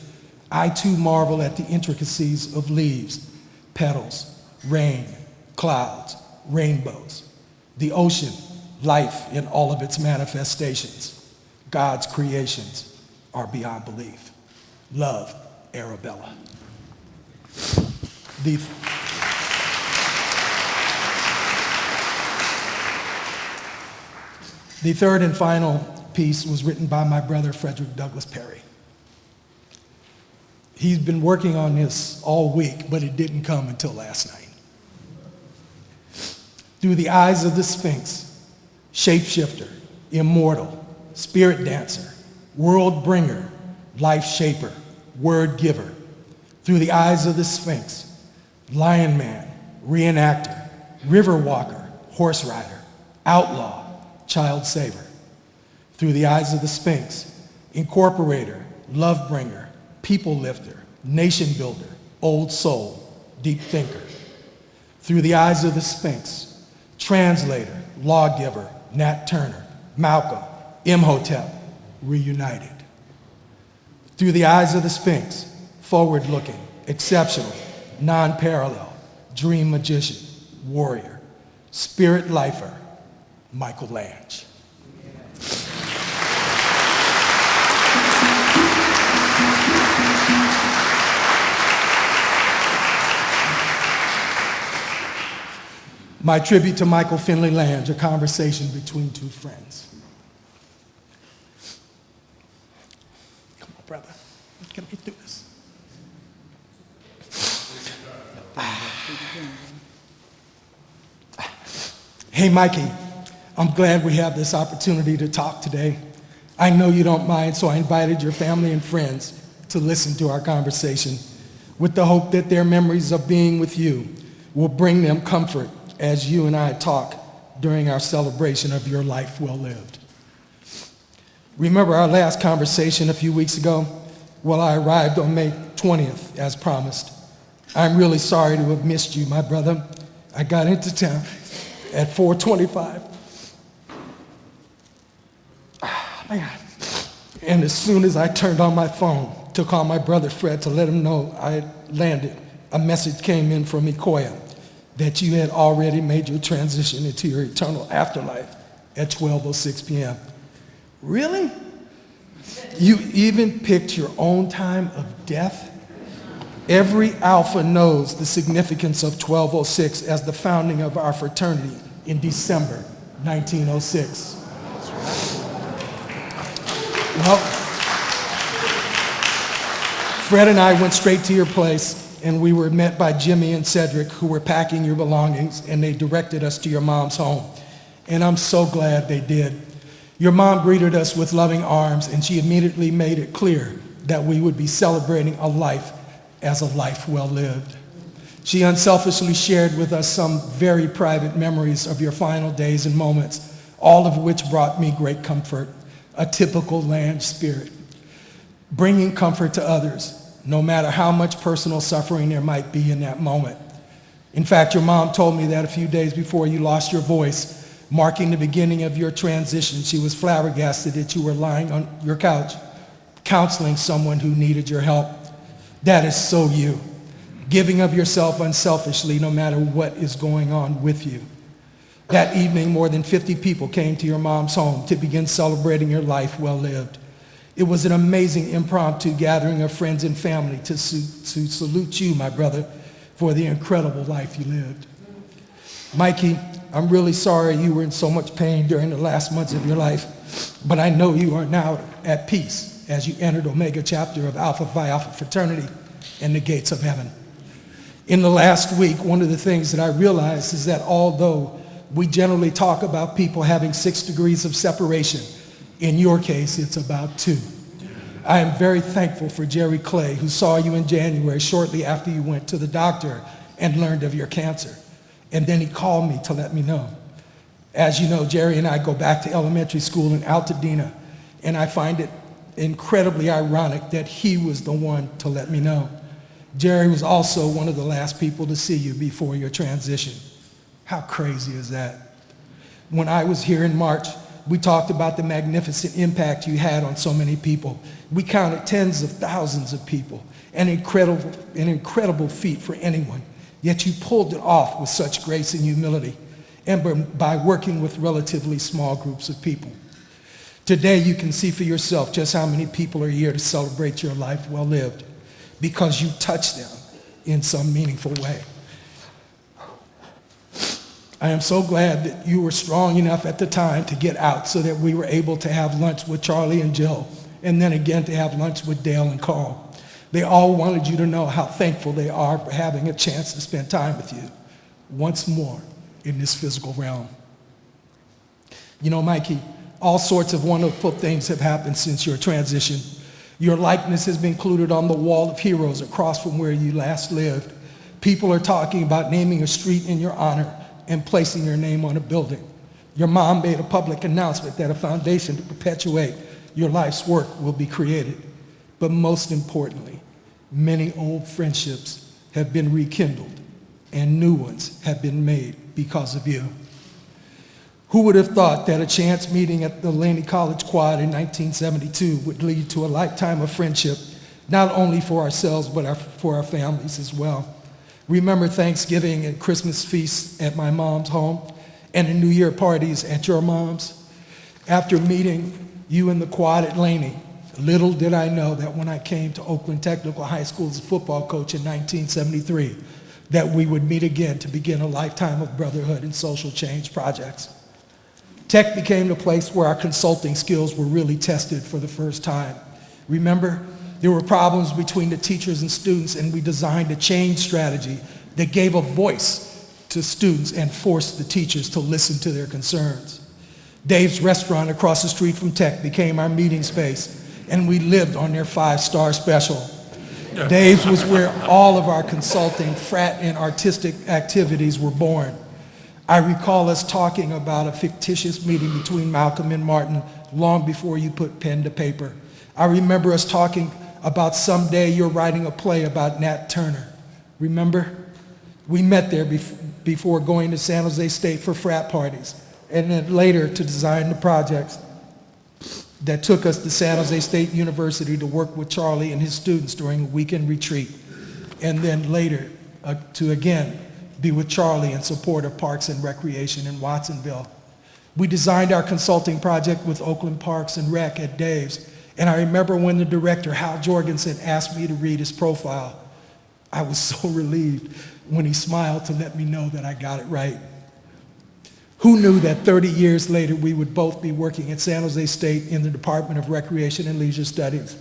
I too marvel at the intricacies of leaves, petals, rain, clouds, rainbows, the ocean, life in all of its manifestations. God's creations are beyond belief. Love, Arabella. The third and final piece was written by my brother, Frederick Douglass Perry. He's been working on this all week, but it didn't come until last night. Through the eyes of the Sphinx, shapeshifter, immortal, spirit dancer, world bringer, life shaper, word giver. Through the eyes of the Sphinx, lion man, reenactor, river walker, horse rider, outlaw, child saver. Through the eyes of the Sphinx, incorporator, love bringer, people lifter, nation builder, old soul, deep thinker. Through the eyes of the Sphinx, translator, lawgiver, Nat Turner, Malcolm, Imhotep, reunited. Through the eyes of the Sphinx, forward-looking, exceptional, non-parallel, dream magician, warrior, spirit lifer, Michael Lange. My tribute to Michael Finley Lange, a conversation between two friends. Come on, brother. Get me through this. Hey, Mikey. I'm glad we have this opportunity to talk today. I know you don't mind, so I invited your family and friends to listen to our conversation with the hope that their memories of being with you will bring them comfort as you and I talk during our celebration of your life well lived. Remember our last conversation a few weeks ago? Well, I arrived on May 20th as promised. I'm really sorry to have missed you, my brother. I got into town at 4:25. And as soon as I turned on my phone to call my brother Fred to let him know I had landed, a message came in from Ikoya that you had already made your transition into your eternal afterlife at 12:06 p.m. Really? You even picked your own time of death? Every Alpha knows the significance of 12:06 as the founding of our fraternity in December 1906. Well, Fred and I went straight to your place, and we were met by Jimmy and Cedric, who were packing your belongings, and they directed us to your mom's home. And I'm so glad they did. Your mom greeted us with loving arms, and she immediately made it clear that we would be celebrating a life as a life well lived. She unselfishly shared with us some very private memories of your final days and moments, all of which brought me great comfort, a typical Lange spirit. Bringing comfort to others, no matter how much personal suffering there might be in that moment. In fact, your mom told me that a few days before you lost your voice, marking the beginning of your transition, she was flabbergasted that you were lying on your couch, counseling someone who needed your help. That is so you, giving of yourself unselfishly no matter what is going on with you. That evening, more than 50 people came to your mom's home to begin celebrating your life well lived. It was an amazing impromptu gathering of friends and family to salute you, my brother, for the incredible life you lived. Mikey, I'm really sorry you were in so much pain during the last months of your life, but I know you are now at peace as you entered Omega chapter of Alpha Phi Alpha fraternity and the gates of heaven. In the last week, one of the things that I realized is that although we generally talk about people having 6 degrees of separation, in your case, it's about 2. I am very thankful for Jerry Clay, who saw you in January shortly after you went to the doctor and learned of your cancer. And then he called me to let me know. As you know, Jerry and I go back to elementary school in Altadena, and I find it incredibly ironic that he was the one to let me know. Jerry was also one of the last people to see you before your transition. How crazy is that? When I was here in March, we talked about the magnificent impact you had on so many people. We counted tens of thousands of people, an incredible feat for anyone. Yet you pulled it off with such grace and humility, and by working with relatively small groups of people. Today you can see for yourself just how many people are here to celebrate your life well lived, because you touched them in some meaningful way. I am so glad that you were strong enough at the time to get out so that we were able to have lunch with Charlie and Jill, and then again to have lunch with Dale and Carl. They all wanted you to know how thankful they are for having a chance to spend time with you once more in this physical realm. You know, Mikey, all sorts of wonderful things have happened since your transition. Your likeness has been included on the wall of heroes across from where you last lived. People are talking about naming a street in your honor and placing your name on a building. Your mom made a public announcement that a foundation to perpetuate your life's work will be created. But most importantly, many old friendships have been rekindled and new ones have been made because of you. Who would have thought that a chance meeting at the Laney College Quad in 1972 would lead to a lifetime of friendship, not only for ourselves, but for our families as well. Remember Thanksgiving and Christmas feasts at my mom's home and the New Year parties at your mom's? After meeting you in the quad at Laney, little did I know that when I came to Oakland Technical High School as a football coach in 1973, that we would meet again to begin a lifetime of brotherhood and social change projects. Tech became the place where our consulting skills were really tested for the first time. Remember, there were problems between the teachers and students, and we designed a change strategy that gave a voice to students and forced the teachers to listen to their concerns. Dave's restaurant across the street from Tech became our meeting space, and we lived on their 5-star special. Dave's was where all of our consulting, frat, and artistic activities were born. I recall us talking about a fictitious meeting between Malcolm and Martin long before you put pen to paper. I remember us talking about someday you're writing a play about Nat Turner. Remember? We met there before going to San Jose State for frat parties, and then later to design the projects that took us to San Jose State University to work with Charlie and his students during a weekend retreat, and then later to again be with Charlie in support of Parks and Recreation in Watsonville. We designed our consulting project with Oakland Parks and Rec at Dave's, and I remember when the director, Hal Jorgensen, asked me to read his profile. I was so relieved when he smiled to let me know that I got it right. Who knew that 30 years later we would both be working at San Jose State in the Department of Recreation and Leisure Studies?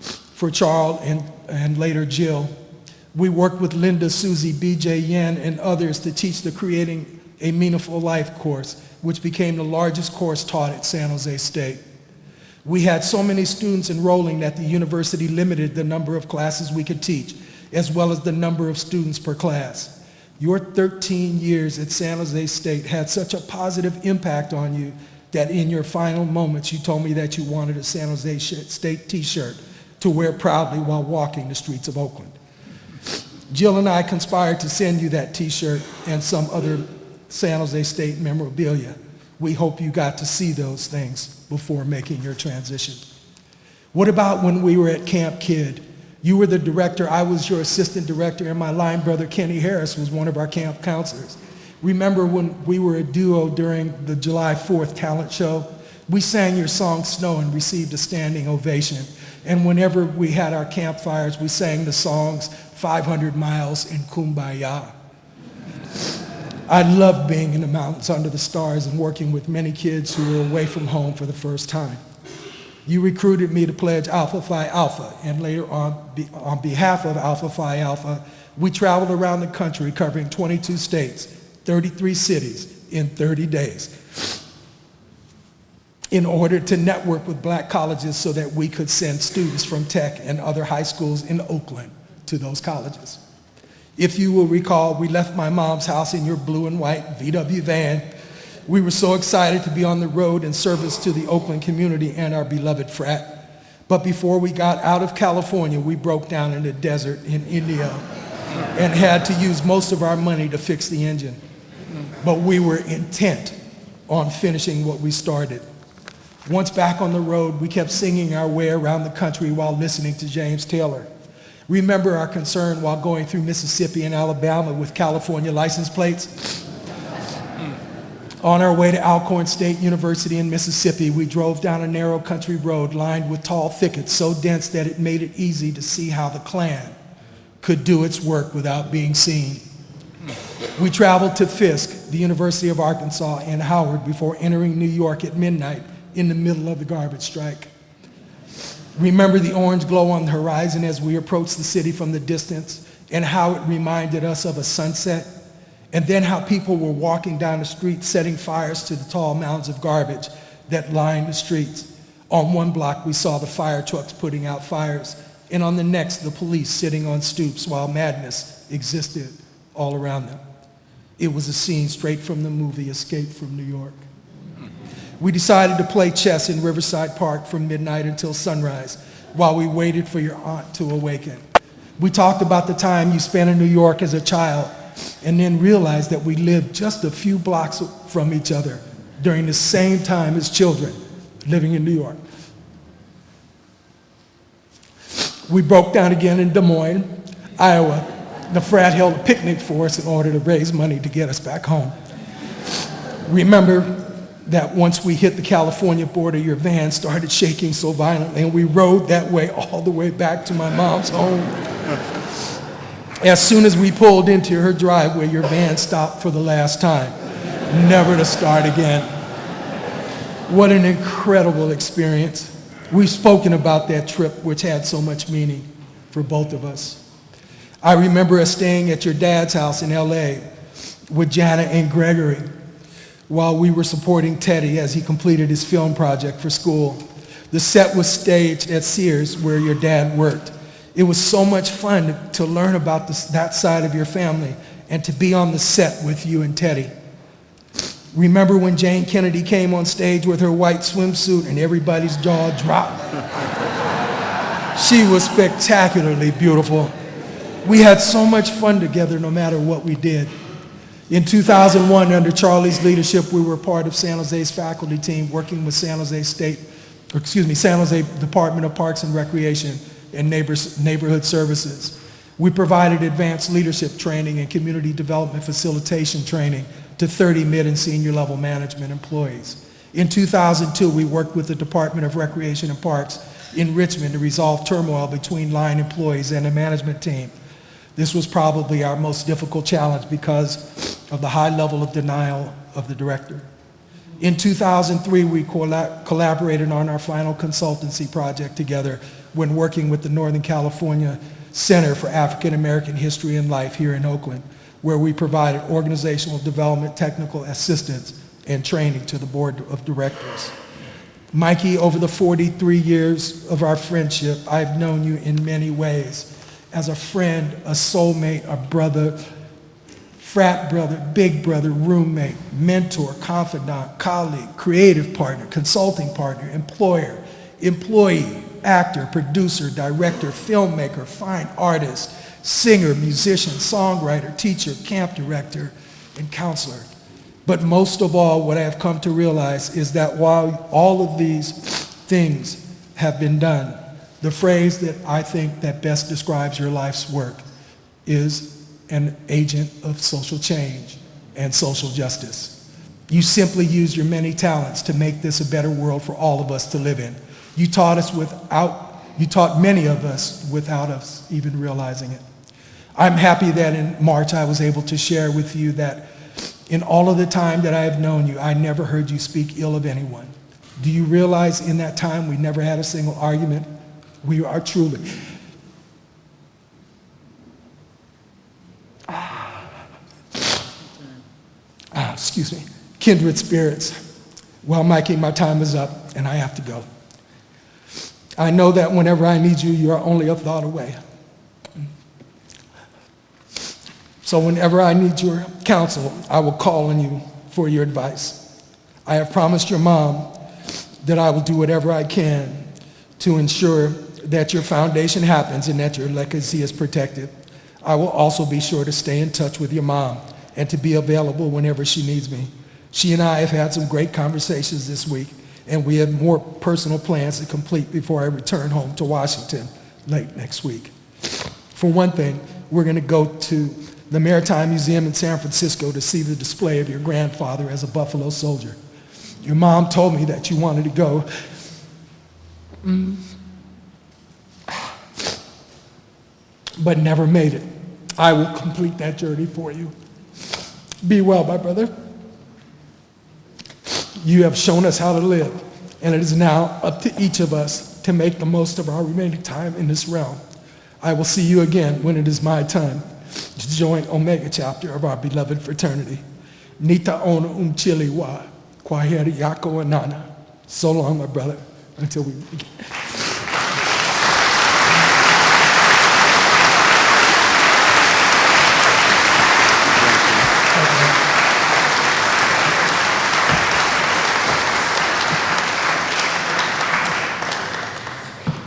For Charles and later Jill, we worked with Linda, Susie, BJ, Yen, and others to teach the Creating a Meaningful Life course, which became the largest course taught at San Jose State. We had so many students enrolling that the university limited the number of classes we could teach, as well as the number of students per class. Your 13 years at San Jose State had such a positive impact on you that in your final moments you told me that you wanted a San Jose State t-shirt to wear proudly while walking the streets of Oakland. Jill and I conspired to send you that t-shirt and some other San Jose State memorabilia. We hope you got to see those things before making your transition. What about when we were at Camp Kid? You were the director, I was your assistant director, and my line brother Kenny Harris was one of our camp counselors. Remember when we were a duo during the July 4th talent show? We sang your song Snow and received a standing ovation. And whenever we had our campfires, we sang the songs 500 Miles and Kumbaya. I loved being in the mountains under the stars and working with many kids who were away from home for the first time. You recruited me to pledge Alpha Phi Alpha, and later on behalf of Alpha Phi Alpha, we traveled around the country covering 22 states, 33 cities in 30 days in order to network with black colleges so that we could send students from Tech and other high schools in Oakland to those colleges. If you will recall, we left my mom's house in your blue and white VW van. We were so excited to be on the road in service to the Oakland community and our beloved frat. But before we got out of California, we broke down in the desert in India and had to use most of our money to fix the engine. But we were intent on finishing what we started. Once back on the road, we kept singing our way around the country while listening to James Taylor. Remember our concern while going through Mississippi and Alabama with California license plates? On our way to Alcorn State University in Mississippi, we drove down a narrow country road lined with tall thickets so dense that it made it easy to see how the Klan could do its work without being seen. We traveled to Fisk, the University of Arkansas, and Howard before entering New York at midnight in the middle of the garbage strike. Remember the orange glow on the horizon as we approached the city from the distance and how it reminded us of a sunset? And then how people were walking down the street setting fires to the tall mounds of garbage that lined the streets. On one block, we saw the fire trucks putting out fires, and on the next, the police sitting on stoops while madness existed all around them. It was a scene straight from the movie Escape from New York. We decided to play chess in Riverside Park from midnight until sunrise while we waited for your aunt to awaken. We talked about the time you spent in New York as a child and then realized that we lived just a few blocks from each other during the same time as children living in New York. We broke down again in Des Moines, Iowa. The frat held a picnic for us in order to raise money to get us back home. Remember that once we hit the California border, your van started shaking so violently, and we rode that way all the way back to my mom's home. As soon as we pulled into her driveway, your van stopped for the last time, never to start again. What an incredible experience. We've spoken about that trip, which had so much meaning for both of us. I remember us staying at your dad's house in LA with Jana and Gregory while we were supporting Teddy as he completed his film project for school. The set was staged at Sears, where your dad worked. It was so much fun to learn about that side of your family and to be on the set with you and Teddy. Remember when Jane Kennedy came on stage with her white swimsuit and everybody's jaw dropped? She was spectacularly beautiful. We had so much fun together no matter what we did. In 2001, under Charlie's leadership, we were part of San Jose's faculty team working with San Jose Department of Parks and Recreation and Neighborhood Services. We provided advanced leadership training and community development facilitation training to 30 mid and senior level management employees. In 2002, we worked with the Department of Recreation and Parks in Richmond to resolve turmoil between line employees and the management team. This was probably our most difficult challenge because of the high level of denial of the director. In 2003, we collaborated on our final consultancy project together when working with the Northern California Center for African American History and Life here in Oakland, where we provided organizational development, technical assistance, and training to the board of directors. Mikey, over the 43 years of our friendship, I've known you in many ways. As a friend, a soulmate, a brother, frat brother, big brother, roommate, mentor, confidant, colleague, creative partner, consulting partner, employer, employee, actor, producer, director, filmmaker, fine artist, singer, musician, songwriter, teacher, camp director, and counselor. But most of all, what I have come to realize is that while all of these things have been done, the phrase that I think that best describes your life's work is an agent of social change and social justice. You simply use your many talents to make this a better world for all of us to live in. You taught many of us without us even realizing it. I'm happy that in March I was able to share with you that in all of the time that I have known you, I never heard you speak ill of anyone. Do you realize in that time we never had a single argument? We are truly kindred spirits. Well, Mikey, my time is up and I have to go. I know that whenever I need you, you are only a thought away. So whenever I need your counsel, I will call on you for your advice. I have promised your mom that I will do whatever I can to ensure that your foundation happens and that your legacy is protected. I will also be sure to stay in touch with your mom and to be available whenever she needs me. She and I have had some great conversations this week, and we have more personal plans to complete before I return home to Washington late next week. For one thing, we're going to go to the Maritime Museum in San Francisco to see the display of your grandfather as a Buffalo soldier. Your mom told me that you wanted to go. But never made it. I will complete that journey for you. Be well, my brother. You have shown us how to live, and it is now up to each of us to make the most of our remaining time in this realm. I will see you again when it is my time to join Omega Chapter of our beloved fraternity. Nita ona chili wa kwaheri yako anana. So long, my brother, until we begin.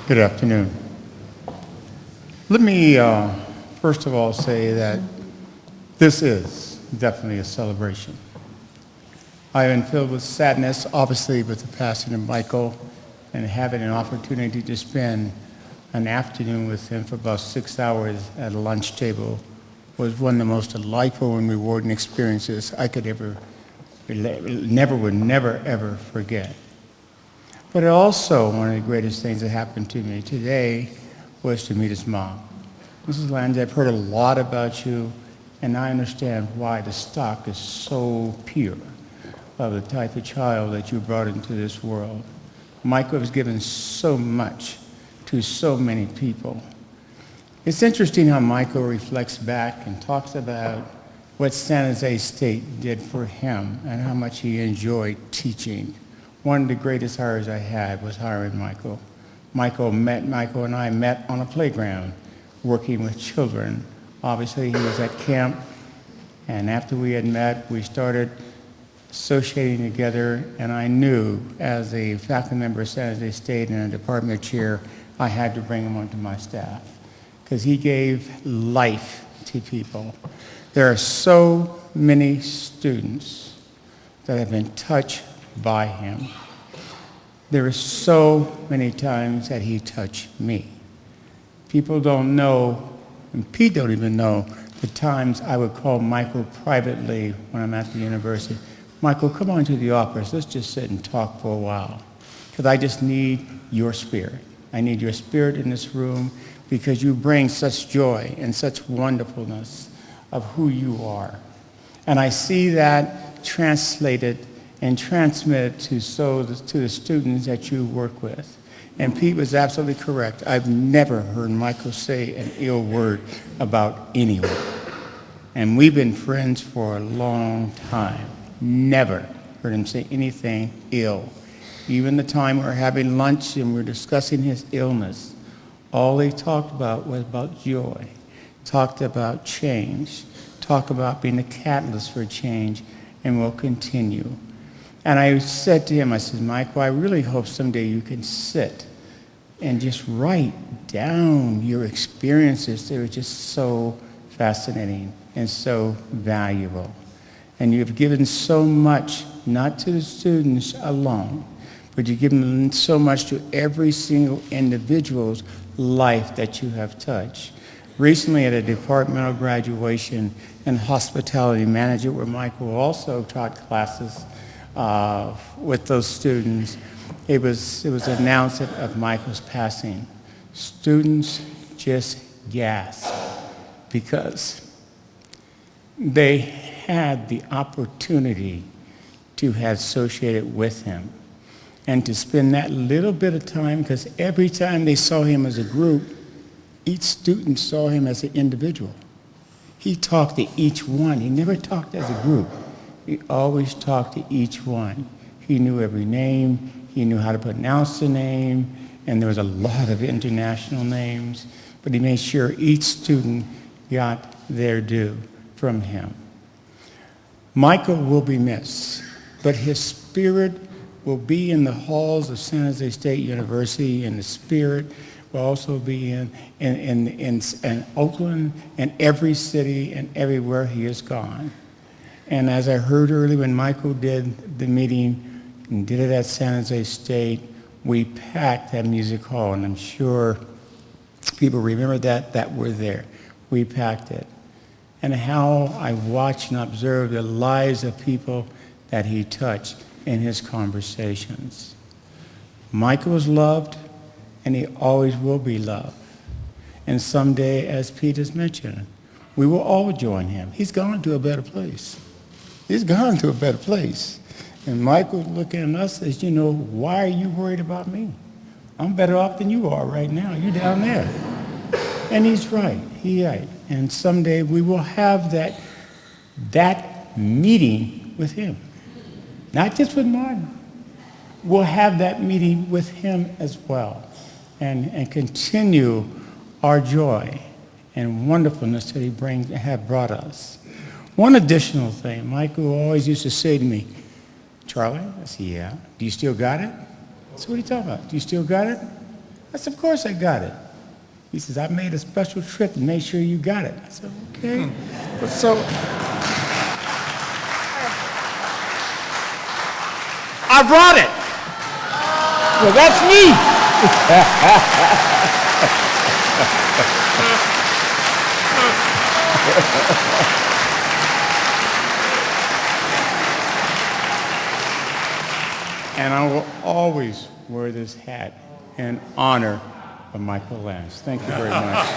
Good afternoon. Let me first of all say that this is definitely a celebration. I am filled with sadness, obviously, with the passing of Michael, and having an opportunity to spend an afternoon with him for about 6 hours at a lunch table was one of the most delightful and rewarding experiences I could ever forget. But also, one of the greatest things that happened to me today was to meet his mom. Mrs. Lange, I've heard a lot about you, and I understand why the stock is so pure of the type of child that you brought into this world. Michael has given so much to so many people. It's interesting how Michael reflects back and talks about what San Jose State did for him and how much he enjoyed teaching. One of the greatest hires I had was hiring Michael. Michael and I met on a playground working with children. Obviously, he was at camp, and after we had met, we started associating together, and I knew as a faculty member of San Jose State and a department chair, I had to bring him onto my staff because he gave life to people. There are so many students that have been touched by him. There are so many times that he touched me. People don't know, and Pete don't even know, the times I would call Michael privately when I'm at the university. Michael, come on to the office. Let's just sit and talk for a while. Because I just need your spirit. I need your spirit in this room because you bring such joy and such wonderfulness of who you are. And I see that translated and transmitted to the students that you work with. And Pete was absolutely correct. I've never heard Michael say an ill word about anyone. And we've been friends for a long time. Never heard him say anything ill. Even the time we were having lunch and we were discussing his illness, all he talked about was about joy, talked about change, talked about being a catalyst for change, and will continue. And I said to him, I said, Michael, I really hope someday you can sit and just write down your experiences. They were just so fascinating and so valuable. And you've given so much, not to the students alone, but you've given so much to every single individual's life that you have touched. Recently at a departmental graduation in hospitality management, where Michael also taught classes with those students, it was announced of Michael's passing. Students just gasped because they had the opportunity to have associated with him and to spend that little bit of time, because every time they saw him as a group, each student saw him as an individual. He talked to each one. He never talked as a group. He always talked to each one. He knew every name. He knew how to pronounce the name, and there was a lot of international names, but he made sure each student got their due from him. Michael will be missed, but his spirit will be in the halls of San Jose State University, and the spirit will also be in Oakland and every city and everywhere he has gone. And as I heard earlier when Michael did the meeting and did it at San Jose State, we packed that music hall, and I'm sure people remember that were there. We packed it. And how I watched and observed the lives of people that he touched in his conversations. Michael was loved, and he always will be loved. And someday, as Peter's mentioned, we will all join him. He's gone to a better place. He's gone to a better place. And Michael's looking at us as, why are you worried about me? I'm better off than you are right now. You're down there. And he's right. He's right. And someday we will have that meeting with him. Not just with Martin. We'll have that meeting with him as well. And continue our joy and wonderfulness that he have brought us. One additional thing, Michael always used to say to me, Charlie, I said, yeah, do you still got it? I said, what are you talking about? Do you still got it? I said, of course I got it. He says, I made a special trip to make sure you got it. I said, okay. But so, I brought it. Well, that's me. And I will always wear this hat in honor of Michael Lange. Thank you very much.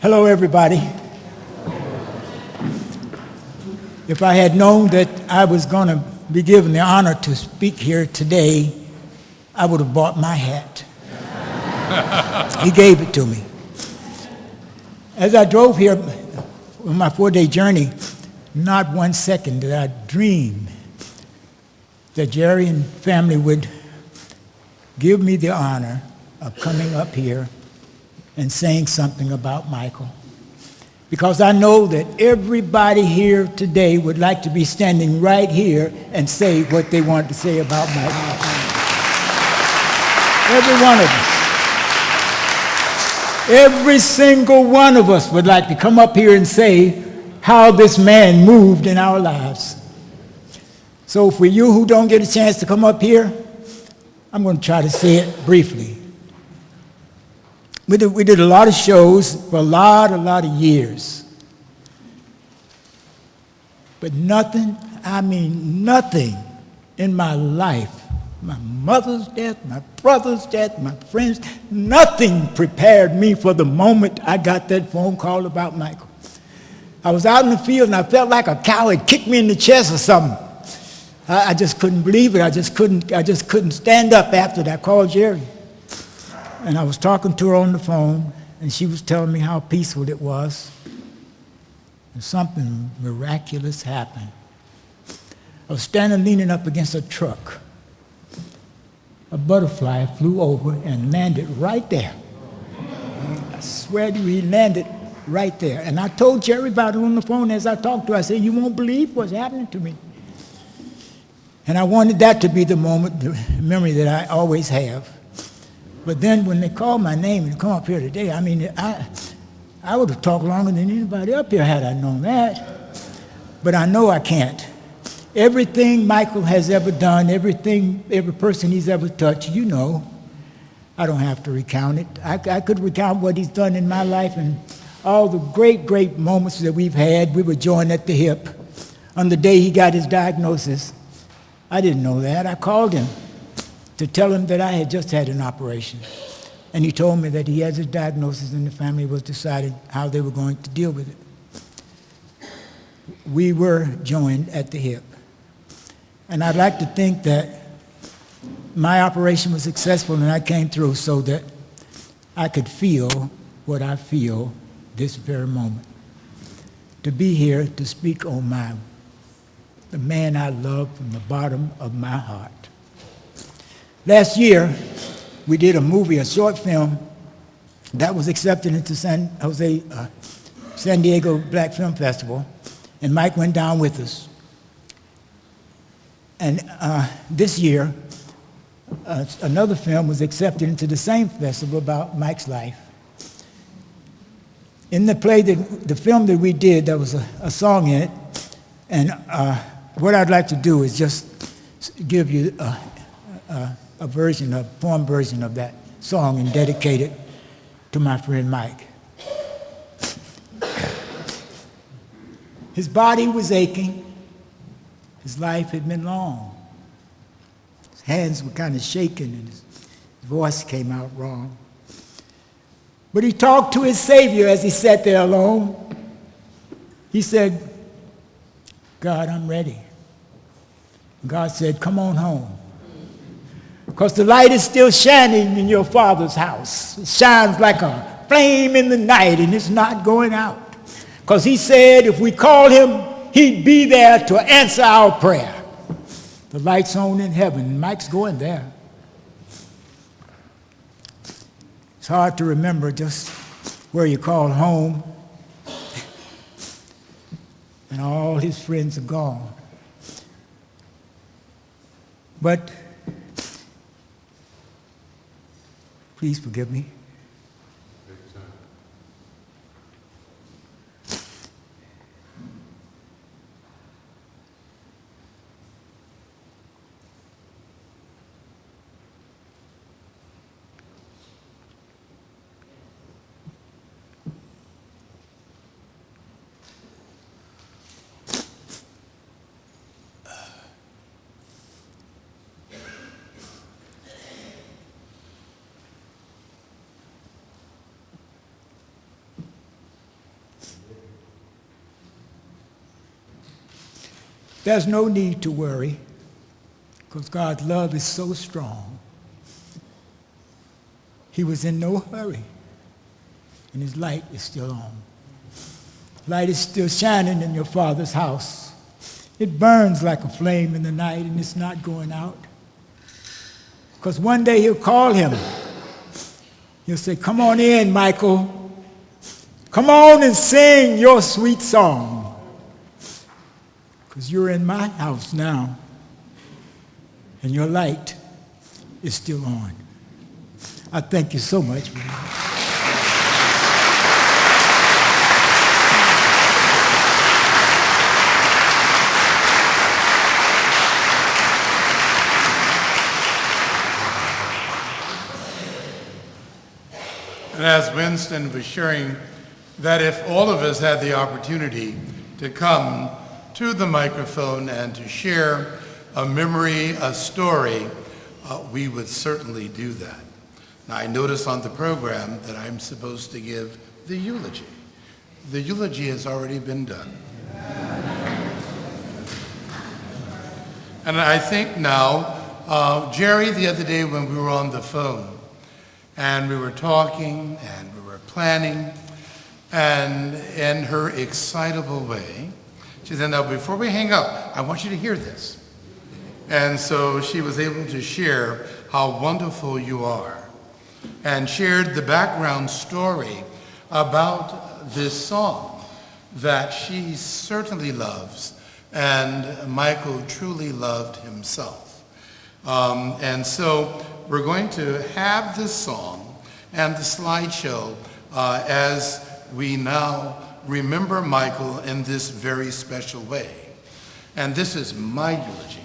Hello, everybody. If I had known that I was going to be given the honor to speak here today, I would have bought my hat. He gave it to me. As I drove here on my 4-day journey, not 1 second did I dream that Jerry and family would give me the honor of coming up here and saying something about Michael. Because I know that everybody here today would like to be standing right here and say what they want to say about Michael. Every one of us. Every single one of us would like to come up here and say how this man moved in our lives. So for you who don't get a chance to come up here, I'm going to try to say it briefly. We did a lot of shows for a lot of years. But nothing, I mean nothing in my life, my mother's death, my brother's death, my friends, nothing prepared me for the moment I got that phone call about Michael. I was out in the field and I felt like a cow had kicked me in the chest or something. I just couldn't believe it. I just couldn't stand up after that. I called Jerry. And I was talking to her on the phone, and she was telling me how peaceful it was. And something miraculous happened. I was standing leaning up against a truck. A butterfly flew over and landed right there. I swear to you, he landed right there. And I told Jerry about it on the phone as I talked to her. I said, you won't believe what's happening to me. And I wanted that to be the moment, the memory that I always have. But then when they called my name and come up here today, I mean, I would have talked longer than anybody up here had I known that. But I know I can't. Everything Michael has ever done, every person he's ever touched, you know. I don't have to recount it. I could recount what he's done in my life and all the great moments that we've had. We were joined at the hip on the day he got his diagnosis. I didn't know that. I called him to tell him that I had just had an operation. And he told me that he has his diagnosis and the family was deciding how they were going to deal with it. We were joined at the hip. And I'd like to think that my operation was successful and I came through so that I could feel what I feel this very moment. To be here to speak on the man I love from the bottom of my heart. Last year, we did a movie, a short film, that was accepted into San Diego Black Film Festival, and Mike went down with us. And this year, another film was accepted into the same festival about Mike's life. In the play, the film that we did, there was a song in it, and what I'd like to do is just give you a form version of that song and dedicate it to my friend Mike. His body was aching. His life had been long. His hands were kind of shaking and his voice came out wrong. But he talked to his Savior as he sat there alone. He said, God, I'm ready. God said, come on home. Because the light is still shining in your Father's house. It shines like a flame in the night and it's not going out. Because he said if we call him, he'd be there to answer our prayer. The light's on in heaven. Mike's going there. It's hard to remember just where you call home. And all his friends are gone. But please forgive me. There's no need to worry because God's love is so strong. He was in no hurry, and his light is still on. Light is still shining in your Father's house. It burns like a flame in the night, and it's not going out. Because one day he'll call him. He'll say, come on in, Michael. Come on and sing your sweet song. Because you're in my house now, and your light is still on. I thank you so much. And as Winston was sharing, that if all of us had the opportunity to come to the microphone and to share a memory, a story, we would certainly do that. Now, I notice on the program that I'm supposed to give the eulogy. The eulogy has already been done. And I think now, Jerry, the other day when we were on the phone, and we were talking, and we were planning, and in her excitable way, she said, now before we hang up, I want you to hear this. And so she was able to share how wonderful you are, and shared the background story about this song that she certainly loves, and Michael truly loved himself. And so we're going to have this song and the slideshow as we now remember Michael in this very special way. And this is my eulogy.